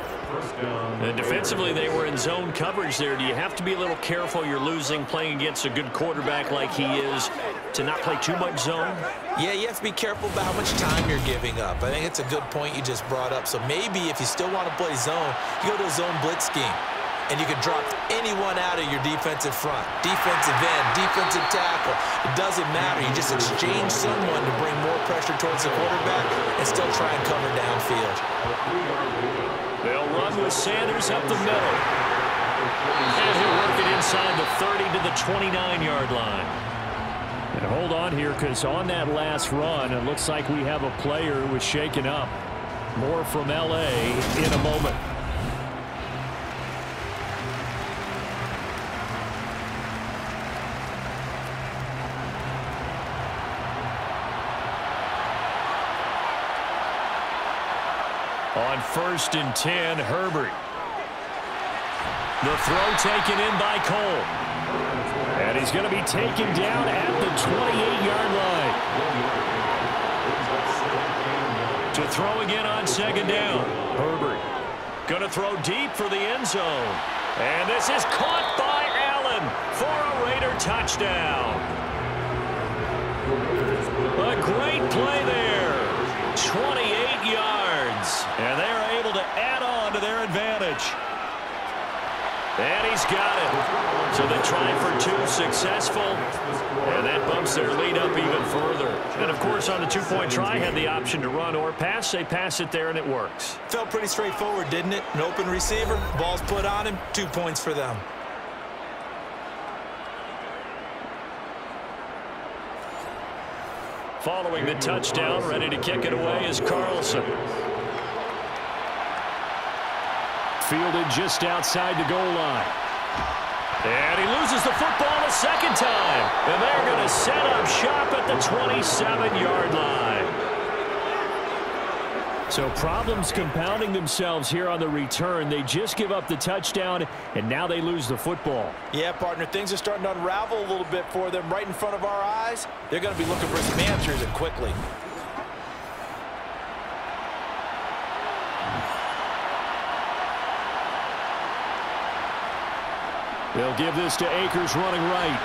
And defensively, they were in zone coverage there. Do you have to be a little careful? You're losing, playing against a good quarterback like he is, to not play too much zone? Yeah, you have to be careful about how much time you're giving up. I think it's a good point you just brought up. So maybe if you still want to play zone, you go to a zone blitz scheme. And you can drop anyone out of your defensive front. Defensive end, defensive tackle. It doesn't matter. You just exchange someone to bring more pressure towards the quarterback and still try and cover downfield. They'll run with Sanders up the middle. And he'll work it inside the 30 to the 29-yard line. And hold on here, because on that last run, it looks like we have a player who was shaken up. More from L.A. in a moment. On 1st and 10, Herbert. The throw taken in by Cole. And he's going to be taken down at the 28-yard line. To throw again on 2nd down. Herbert going to throw deep for the end zone. And this is caught by Allen for a Raider touchdown. A great play there. 28 yards. And they're able to add on to their advantage. And he's got it. So they try for 2 successful. And that bumps their lead up even further. And, of course, on the 2-point try, had the option to run or pass. They pass it there, and it works. Felt pretty straightforward, didn't it? An open receiver, ball's put on him, 2 points for them. Following the touchdown, ready to kick it away is Carlson. Fielded just outside the goal line. And he loses the football a second time. And they're going to set up shop at the 27-yard line. So problems compounding themselves here on the return. They just give up the touchdown, and now they lose the football. Yeah, partner, things are starting to unravel a little bit for them right in front of our eyes. They're going to be looking for some answers, and quickly. They'll give this to Akers running right.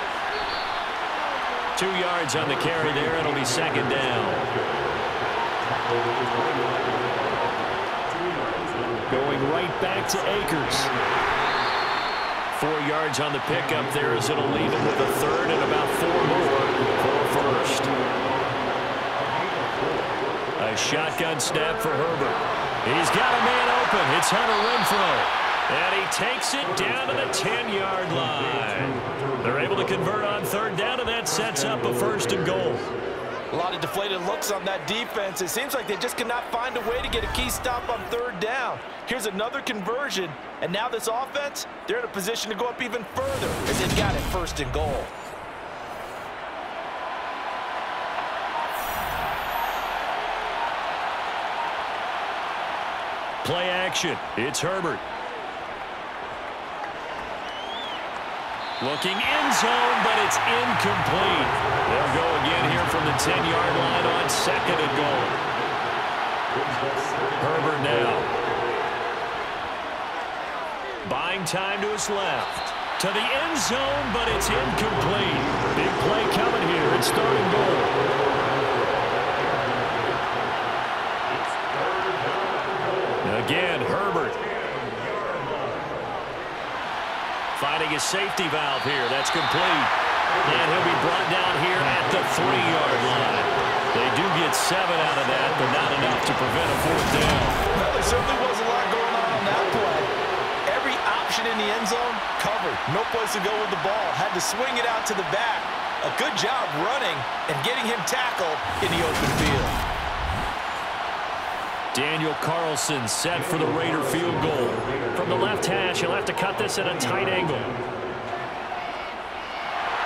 2 yards on the carry there. It'll be second down. Going right back to Akers. 4 yards on the pickup there as it'll leave it with a third and about 4 more for a first. A shotgun snap for Herbert. He's got a man open. It's Hunter Renfrow. And he takes it down to the 10-yard line. They're able to convert on third down, and that sets up a 1st and goal. A lot of deflated looks on that defense. It seems like they just cannot find a way to get a key stop on third down. Here's another conversion, and now this offense, they're in a position to go up even further as they've got it 1st and goal. Play action. It's Herbert. Looking end zone, but it's incomplete. They'll go again here from the 10-yard line on 2nd and goal. Herbert now. Buying time to his left. To the end zone, but it's incomplete. Big play coming here. It's 3rd and goal. Again, Herbert. Finding his safety valve here. That's complete. And he'll be brought down here at the 3-yard line. They do get 7 out of that, but not enough to prevent a 4th down. Well, there certainly was a lot going on that play. Every option in the end zone covered. No place to go with the ball. Had to swing it out to the back. A good job running and getting him tackled in the open field. Daniel Carlson set for the Raider field goal. From the left hash, he'll have to cut this at a tight angle.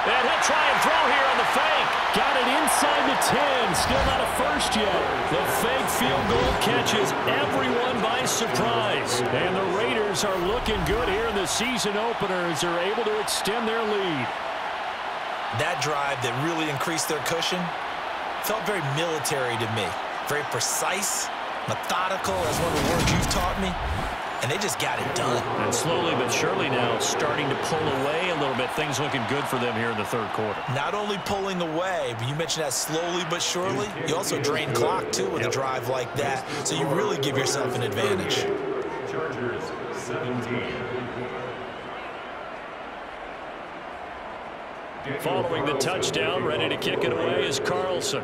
And he'll try and throw here on the fake. Got it inside the 10. Still not a first yet. The fake field goal catches everyone by surprise. And the Raiders are looking good here in the season opener as they're able to extend their lead. That drive that really increased their cushion felt very military to me. Very precise. Methodical, that's one of the words you've taught me, and they just got it done. And slowly but surely now starting to pull away a little bit. Things looking good for them here in the 3rd quarter. Not only pulling away, but you mentioned that slowly but surely. You also drain clock, too, with a drive like that, so you really give yourself an advantage. Chargers 17. Following the touchdown, ready to kick it away is Carlson.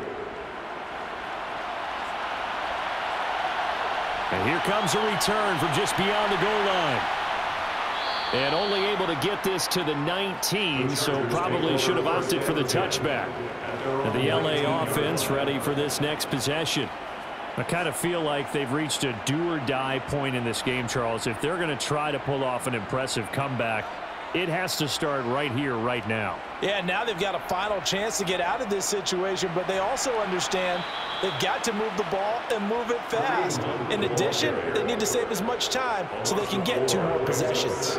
And here comes a return from just beyond the goal line. And only able to get this to the 19, so probably should have opted for the touchback. And the LA offense ready for this next possession. I kind of feel like they've reached a do-or-die point in this game, Charles. If they're going to try to pull off an impressive comeback, it has to start right here, right now. Yeah, now they've got a final chance to get out of this situation, but they also understand they've got to move the ball and move it fast. In addition, they need to save as much time so they can get 2 more possessions.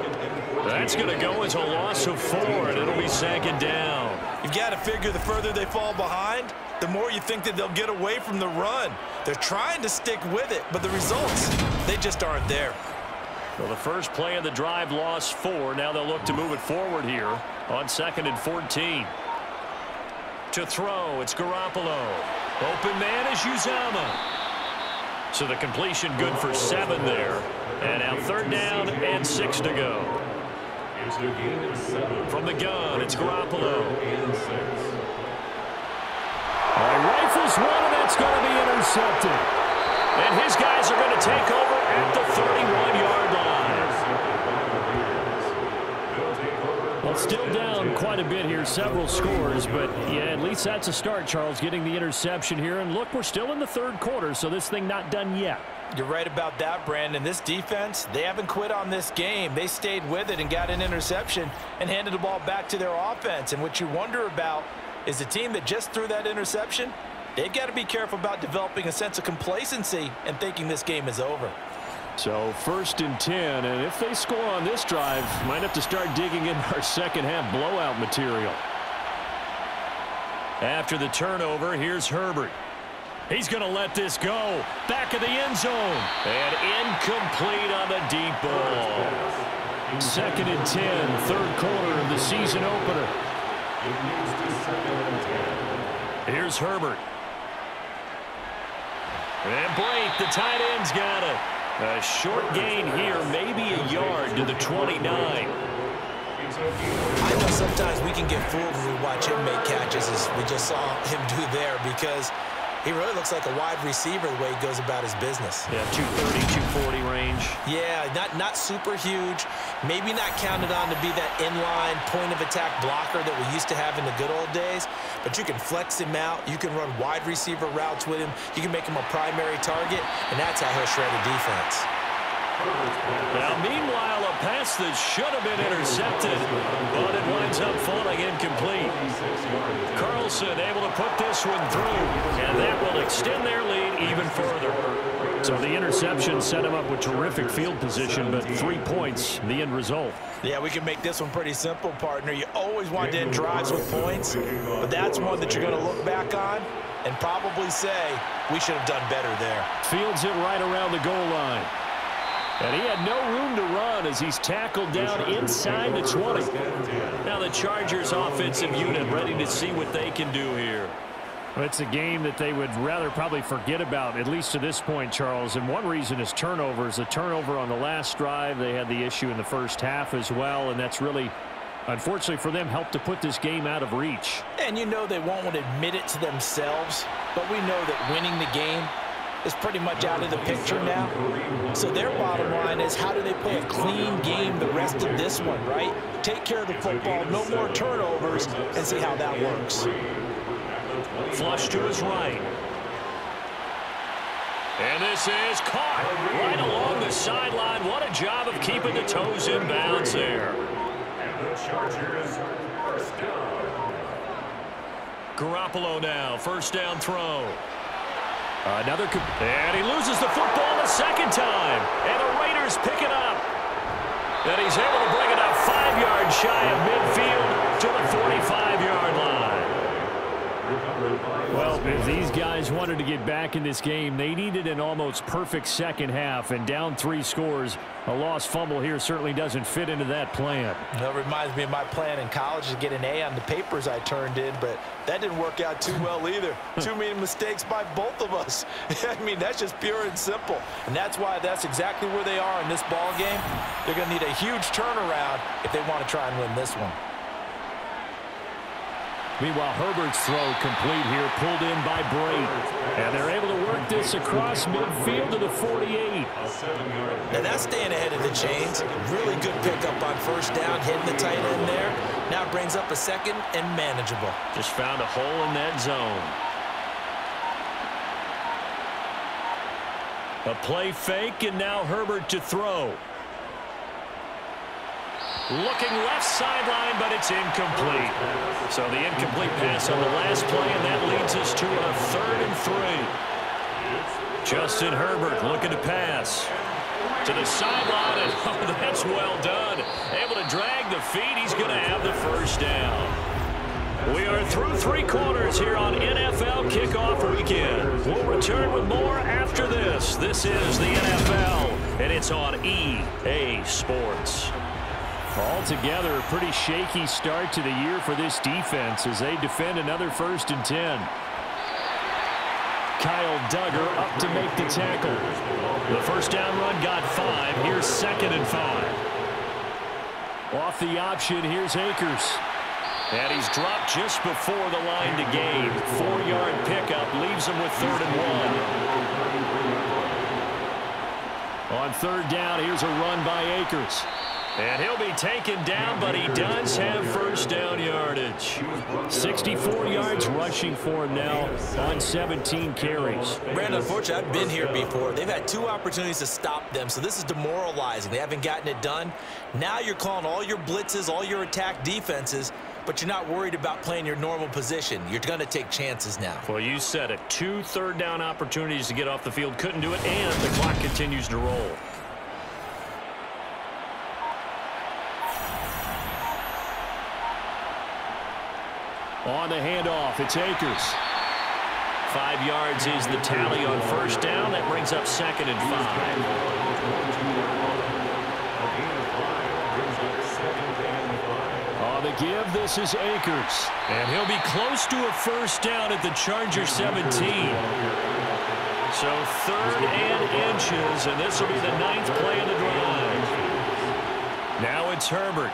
That's going to go as a loss of 4, and it'll be 2nd down. You've got to figure the further they fall behind, the more you think that they'll get away from the run. They're trying to stick with it, but the results, they just aren't there. Well, the first play of the drive lost 4. Now they'll look to move it forward here on 2nd and 14. To throw, it's Garoppolo. Open man is Uzama. So the completion good for 7 there. And now 3rd down and 6 to go. It's a gain of 7. From the gun, it's Garoppolo. Rifles one, and that's going to be intercepted. And his guys are going to take over at the 31-yard line. Well, still down quite a bit here, several scores, but yeah, at least that's a start, Charles, getting the interception here. And look, we're still in the third quarter, so this thing not done yet. You're right about that, Brandon. This defense, they haven't quit on this game. They stayed with it and got an interception and handed the ball back to their offense. And what you wonder about is the team that just threw that interception, they've got to be careful about developing a sense of complacency and thinking this game is over. So 1st and 10, and if they score on this drive, might have to start digging in our second half blowout material. After the turnover, here's Herbert. He's going to let this go. Back of the end zone. And incomplete on the deep ball. 2nd and 10, third quarter of the season opener. Here's Herbert. And Blake, the tight end's got it. A short gain here, maybe a yard to the 29. I know sometimes we can get fooled when we watch him make catches, as we just saw him do there, because he really looks like a wide receiver the way he goes about his business. Yeah, 230, 240 range. Yeah, not super huge. Maybe not counted on to be that inline point-of-attack blocker that we used to have in the good old days. But you can flex him out. You can run wide receiver routes with him. You can make him a primary target, and that's how he'll shred a defense. Now, meanwhile, a pass that should have been intercepted, but it winds up falling incomplete. Carlson able to put this one through, and that will extend their lead even further. So the interception set him up with terrific field position, but 3 points, the end result. Yeah, we can make this one pretty simple, partner. You always want to end drives with points, but that's one that you're going to look back on and probably say, we should have done better there. Fields it right around the goal line. And he had no room to run as he's tackled down inside the 20. Now the Chargers offensive unit ready to see what they can do here. Well, it's a game that they would rather probably forget about, at least to this point, Charles. And one reason is turnovers. A turnover on the last drive. They had the issue in the first half as well, and that's really, unfortunately for them, helped to put this game out of reach. And you know they won't admit it to themselves, but we know that winning the game is pretty much out of the picture now. So their bottom line is, how do they play a clean game the rest of this one, right? Take care of the football, no more turnovers, and see how that works. Flush to his right. And this is caught right along the sideline. What a job of keeping the toes in bounds there. And the Chargers, first down. Garoppolo now, first down throw. And he loses the football the second time. And the Raiders pick it up. And he's able to bring it up 5 yards shy of midfield to the 45-yard line. Well, if these guys wanted to get back in this game, they needed an almost perfect second half, and down 3 scores. A lost fumble here certainly doesn't fit into that plan. That reminds me of my plan in college to get an A on the papers I turned in, but that didn't work out too well either. Too many mistakes by both of us. I mean, that's just pure and simple. And that's why that's exactly where they are in this ball game. They're going to need a huge turnaround if they want to try and win this one. Meanwhile, Herbert's throw complete here, pulled in by Brate. And they're able to work this across midfield to the 48. Now that's staying ahead of the chains. Really good pickup on first down, hitting the tight end there. Now it brings up a second and manageable. Just found a hole in that zone. A play fake, and now Herbert to throw. Looking left sideline, but it's incomplete. So the incomplete pass on the last play, and that leads us to a 3rd and 3. Justin Herbert looking to pass to the sideline, and oh, that's well done. Able to drag the feet. He's going to have the first down. We are through 3 quarters here on NFL Kickoff Weekend. We'll return with more after this. This is the NFL, and it's on EA Sports. Altogether, a pretty shaky start to the year for this defense as they defend another 1st and 10. Kyle Duggar up to make the tackle. The first down run got 5. Here's 2nd and 5. Off the option, here's Akers. And he's dropped just before the line to gain. 4-yard pickup leaves him with 3rd and 1. On 3rd down, here's a run by Akers. And he'll be taken down, but he does have 1st down yardage. 64 yards rushing for him now on 17 carries. Brandon, unfortunately, I've been here before. They've had 2 opportunities to stop them, so this is demoralizing. They haven't gotten it done. Now you're calling all your blitzes, all your attack defenses, but you're not worried about playing your normal position. You're going to take chances now. Well, you said it. 2 3rd down opportunities to get off the field. Couldn't do it, and the clock continues to roll. On the handoff, it's Akers. 5 yards is the tally on 1st down. That brings up 2nd and 5. On the give, this is Akers. And he'll be close to a 1st down at the Charger 17. So 3rd and inches, and this will be the 9th play of the drive. Now it's Herbert.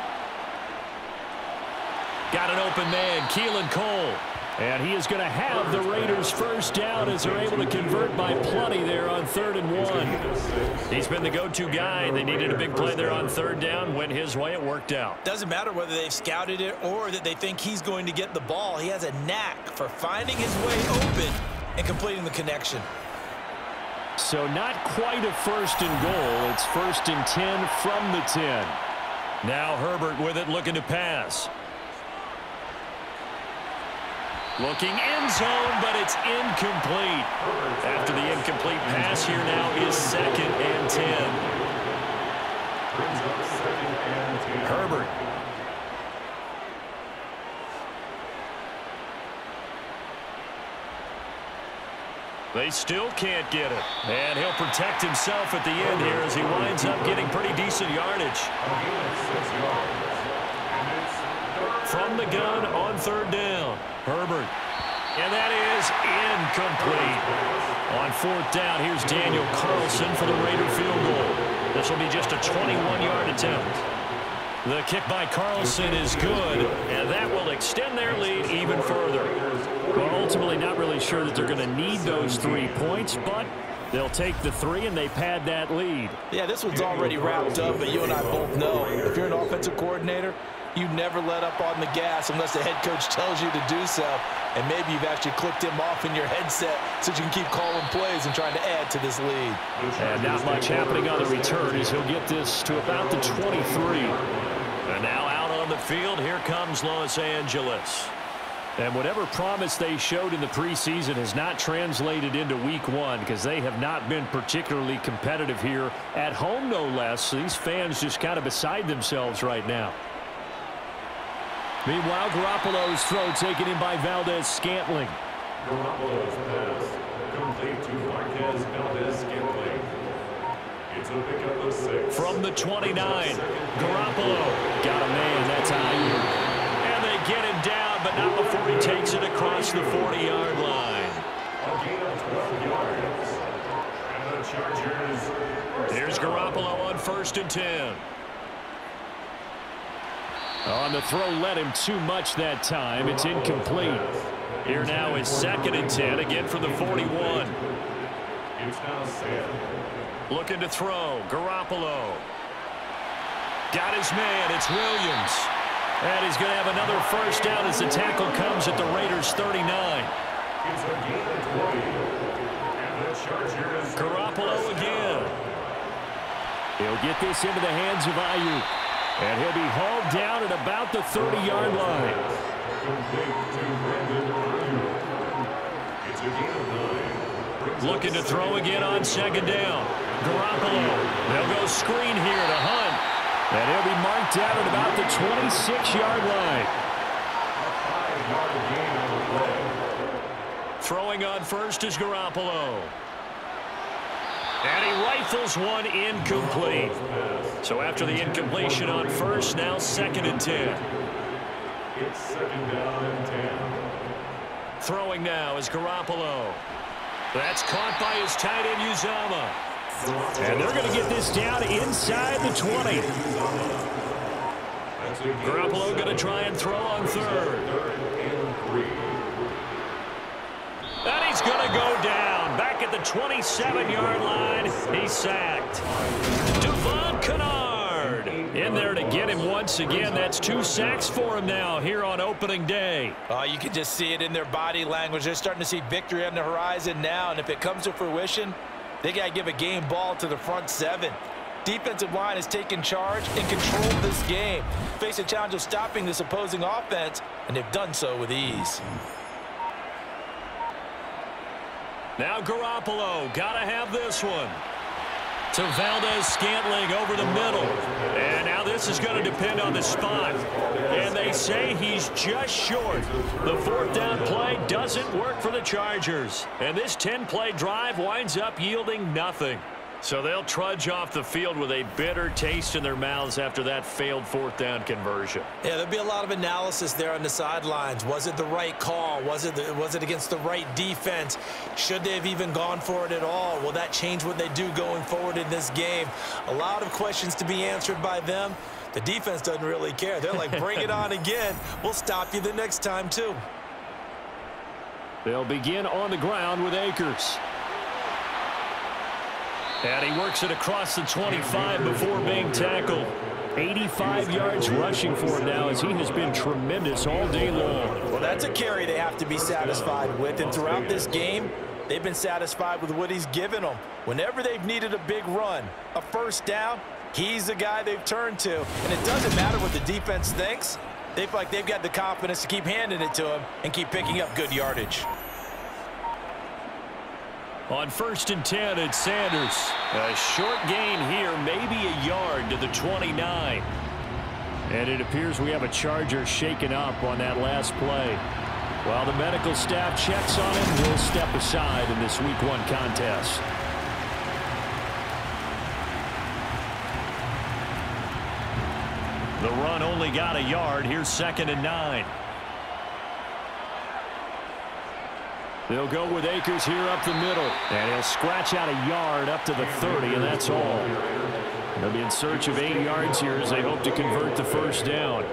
Got an open man, Keelan Cole. And he is going to have the Raiders' 1st down as they're able to convert by plenty there on 3rd and 1. He's been the go-to guy. They needed a big play there on 3rd down. Went his way. It worked out. Doesn't matter whether they've scouted it or that they think he's going to get the ball. He has a knack for finding his way open and completing the connection. So not quite a 1st and goal. It's 1st and 10 from the 10. Now Herbert with it, looking to pass. Looking end zone, but it's incomplete. After the incomplete pass, here now is 2nd and 10. Herbert. They still can't get it. And he'll protect himself at the end here as he winds up getting pretty decent yardage. From the gun on 3rd down. Herbert. And that is incomplete. On 4th down, here's Daniel Carlson for the Raider field goal. This will be just a 21-yard attempt. The kick by Carlson is good, and that will extend their lead even further. Well, ultimately not really sure that they're going to need those 3 points, but they'll take the 3 and they pad that lead. Yeah, this one's already wrapped up, but you and I both know if you're an offensive coordinator, you never let up on the gas unless the head coach tells you to do so. And maybe you've actually clicked him off in your headset so you can keep calling plays and trying to add to this lead. And not much happening on the return as he'll get this to about the 23. And now out on the field, here comes Los Angeles. And whatever promise they showed in the preseason has not translated into week 1 because they have not been particularly competitive here at home, no less. So these fans just kind of beside themselves right now. Meanwhile, Garoppolo's throw taken in by Valdez-Scantling. Garoppolo's pass complete to Marquez Valdez-Scantling. It's a pickup of 6. From the 29, Garoppolo got a man. That's Ayuk. And they get him down, but not before he takes it across the 40-yard line. A gain of 12 yards. And the Chargers. Here's Garoppolo on 1st and 10. On the throw, led him too much that time. It's incomplete. Here now is 2nd and 10, again for the 41. It's now Sam. Looking to throw, Garoppolo. Got his man, it's Williams. And he's going to have another 1st down as the tackle comes at the Raiders' 39. It's a gain of 20. And the Chargers. Garoppolo again. He'll get this into the hands of Ayuk. And he'll be hauled down at about the 30-yard line. Looking to throw again on 2nd down. Garoppolo. They'll go screen here to Hunt. And he'll be marked down at about the 26-yard line. Throwing on 1st is Garoppolo. And he rifles one incomplete. So after the incompletion on 1st, now 2nd and 10. It's 2nd down and 10. Throwing now is Garoppolo. That's caught by his tight end, Uzomah. And they're going to get this down inside the 20. Garoppolo going to try and throw on third. And he's going to go down. Back at the 27-yard line. He's sacked. Devon Kennard in there to get him once again. That's 2 sacks for him now here on opening day. You can just see it in their body language. They're starting to see victory on the horizon now. And if it comes to fruition, they got to give a game ball to the front 7. Defensive line has taken charge and controlled this game. Face a challenge of stopping this opposing offense, and they've done so with ease. Now Garoppolo, gotta have this one. To Valdez-Scantling over the middle. And now this is going to depend on the spot. And they say he's just short. The 4th down play doesn't work for the Chargers. And this 10-play drive winds up yielding nothing. So they'll trudge off the field with a bitter taste in their mouths after that failed 4th down conversion. Yeah, there'll be a lot of analysis there on the sidelines. Was it the right call? Was it against the right defense? Should they have even gone for it at all? Will that change what they do going forward in this game? A lot of questions to be answered by them. The defense doesn't really care. They're like, bring it on again. We'll stop you the next time, too. They'll begin on the ground with Akers. And he works it across the 25 before being tackled. 85 yards rushing for him now as he has been tremendous all day long. Well, that's a carry they have to be satisfied with. And throughout this game, they've been satisfied with what he's given them. Whenever they've needed a big run, a 1st down, he's the guy they've turned to. And it doesn't matter what the defense thinks. They feel like they've got the confidence to keep handing it to him and keep picking up good yardage. On 1st and 10, it's Sanders. A short gain here, maybe a yard to the 29. And it appears we have a Charger shaken up on that last play. While the medical staff checks on him, he'll step aside in this Week 1 contest. The run only got a yard. Here's 2nd and 9. They'll go with Akers here up the middle. And he'll scratch out a yard up to the 30, and that's all. They'll be in search of 8 yards here as they hope to convert the 1st down.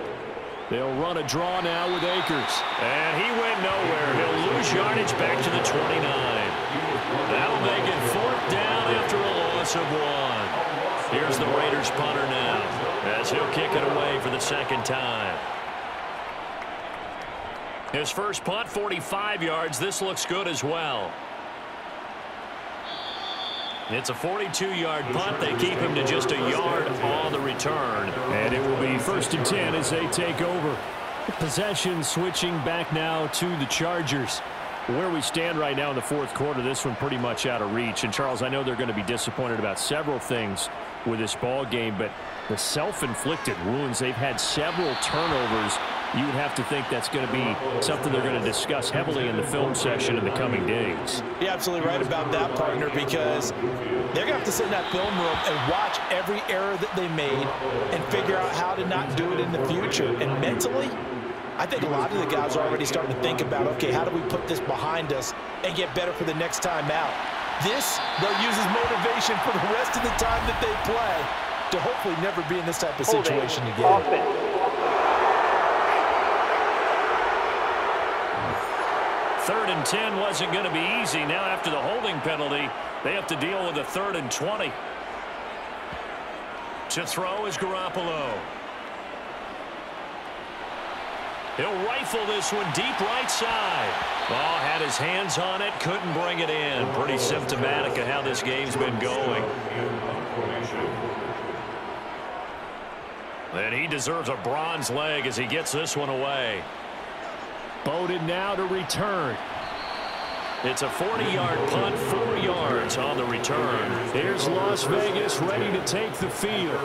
They'll run a draw now with Akers. And he went nowhere. He'll lose yardage back to the 29. That'll make it 4th down after a loss of 1. Here's the Raiders punter now as he'll kick it away for the 2nd time. His first punt, 45 yards. This looks good as well. It's a 42-yard punt. They keep him to just a yard on the return. And it will be 1st and 10 as they take over. Possession switching back now to the Chargers. Where we stand right now in the 4th quarter, this one pretty much out of reach. And, Charles, I know they're going to be disappointed about several things with this ball game, but the self-inflicted wounds, they've had several turnovers. You would have to think that's going to be something they're going to discuss heavily in the film session in the coming days. You're absolutely right about that, partner, because they're going to have to sit in that film room and watch every error that they made and figure out how to not do it in the future. And mentally, I think a lot of the guys are already starting to think about, okay, how do we put this behind us and get better for the next time out? This, they'll use as motivation for the rest of the time that they play to hopefully never be in this type of situation again. 3rd and 10 wasn't going to be easy. Now after the holding penalty, they have to deal with a 3rd and 20. To throw is Garoppolo. He'll rifle this one deep right side. Ball had his hands on it, couldn't bring it in. Pretty symptomatic of how this game's been going. And he deserves a bronze leg as he gets this one away. Bowden now to return. It's a 40-yard punt, 4 yards on the return. Here's Las Vegas ready to take the field.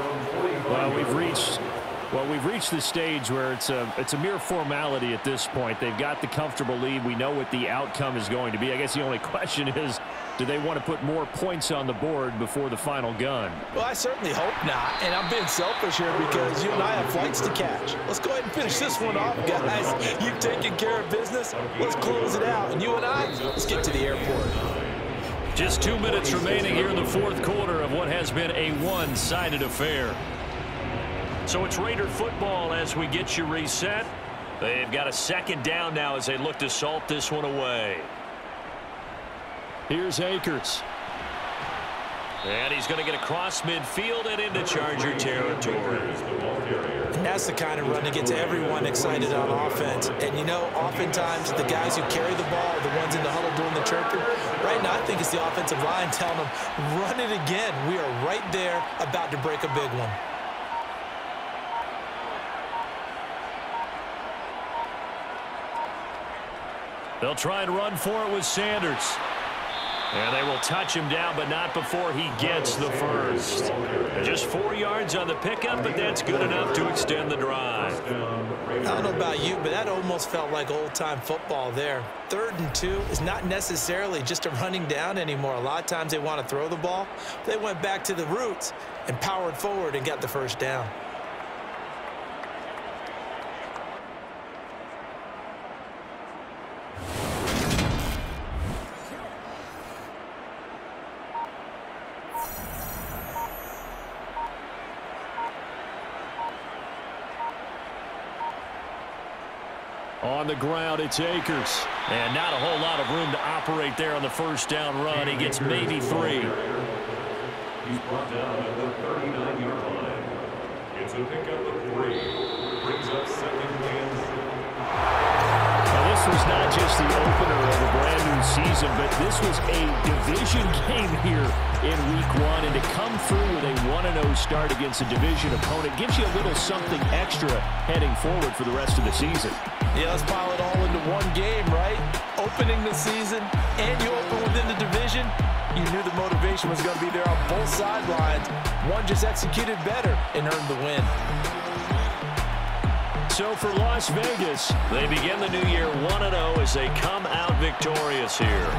Well, we've reached the stage where it's a mere formality at this point. They've got the comfortable lead. We know what the outcome is going to be. I guess the only question is, do they want to put more points on the board before the final gun? Well, I certainly hope not. And I'm being selfish here because you and I have flights to catch. Let's go ahead and finish this one off, guys. You've taken care of business. Let's close it out. And you and I, let's get to the airport. Just 2 minutes remaining here in the 4th quarter of what has been a one-sided affair. So it's Raider football as we get you reset. They've got a second down now as they look to salt this one away. Here's Akers. And he's going to get across midfield and into Charger territory. And that's the kind of run that gets everyone excited on offense. And, you know, oftentimes the guys who carry the ball are the ones in the huddle doing the chirping. Right now, I think it's the offensive line telling them, run it again. We are right there about to break a big one. They'll try and run for it with Sanders. And they will touch him down, but not before he gets the first. Just 4 yards on the pickup, but that's good enough to extend the drive. I don't know about you, but that almost felt like old-time football there. 3rd and 2 is not necessarily just a running down anymore. A lot of times they want to throw the ball. They went back to the roots and powered forward and got the first down. On the ground, it's Akers. And not a whole lot of room to operate there on the first down run. He gets maybe 3. He's brought down at the 39-yard line. It's a pickup of 3. Brings up second and 6. Now, this was not just the opener of a brand new season, but this was a division game here in week 1. And to come through with a 1-0 start against a division opponent gives you a little something extra heading forward for the rest of the season. Yeah, let's pile it all into one game, right? Opening the season, and you open within the division. You knew the motivation was going to be there on both sidelines. One just executed better and earned the win. So for Las Vegas, they begin the new year 1-0 as they come out victorious here.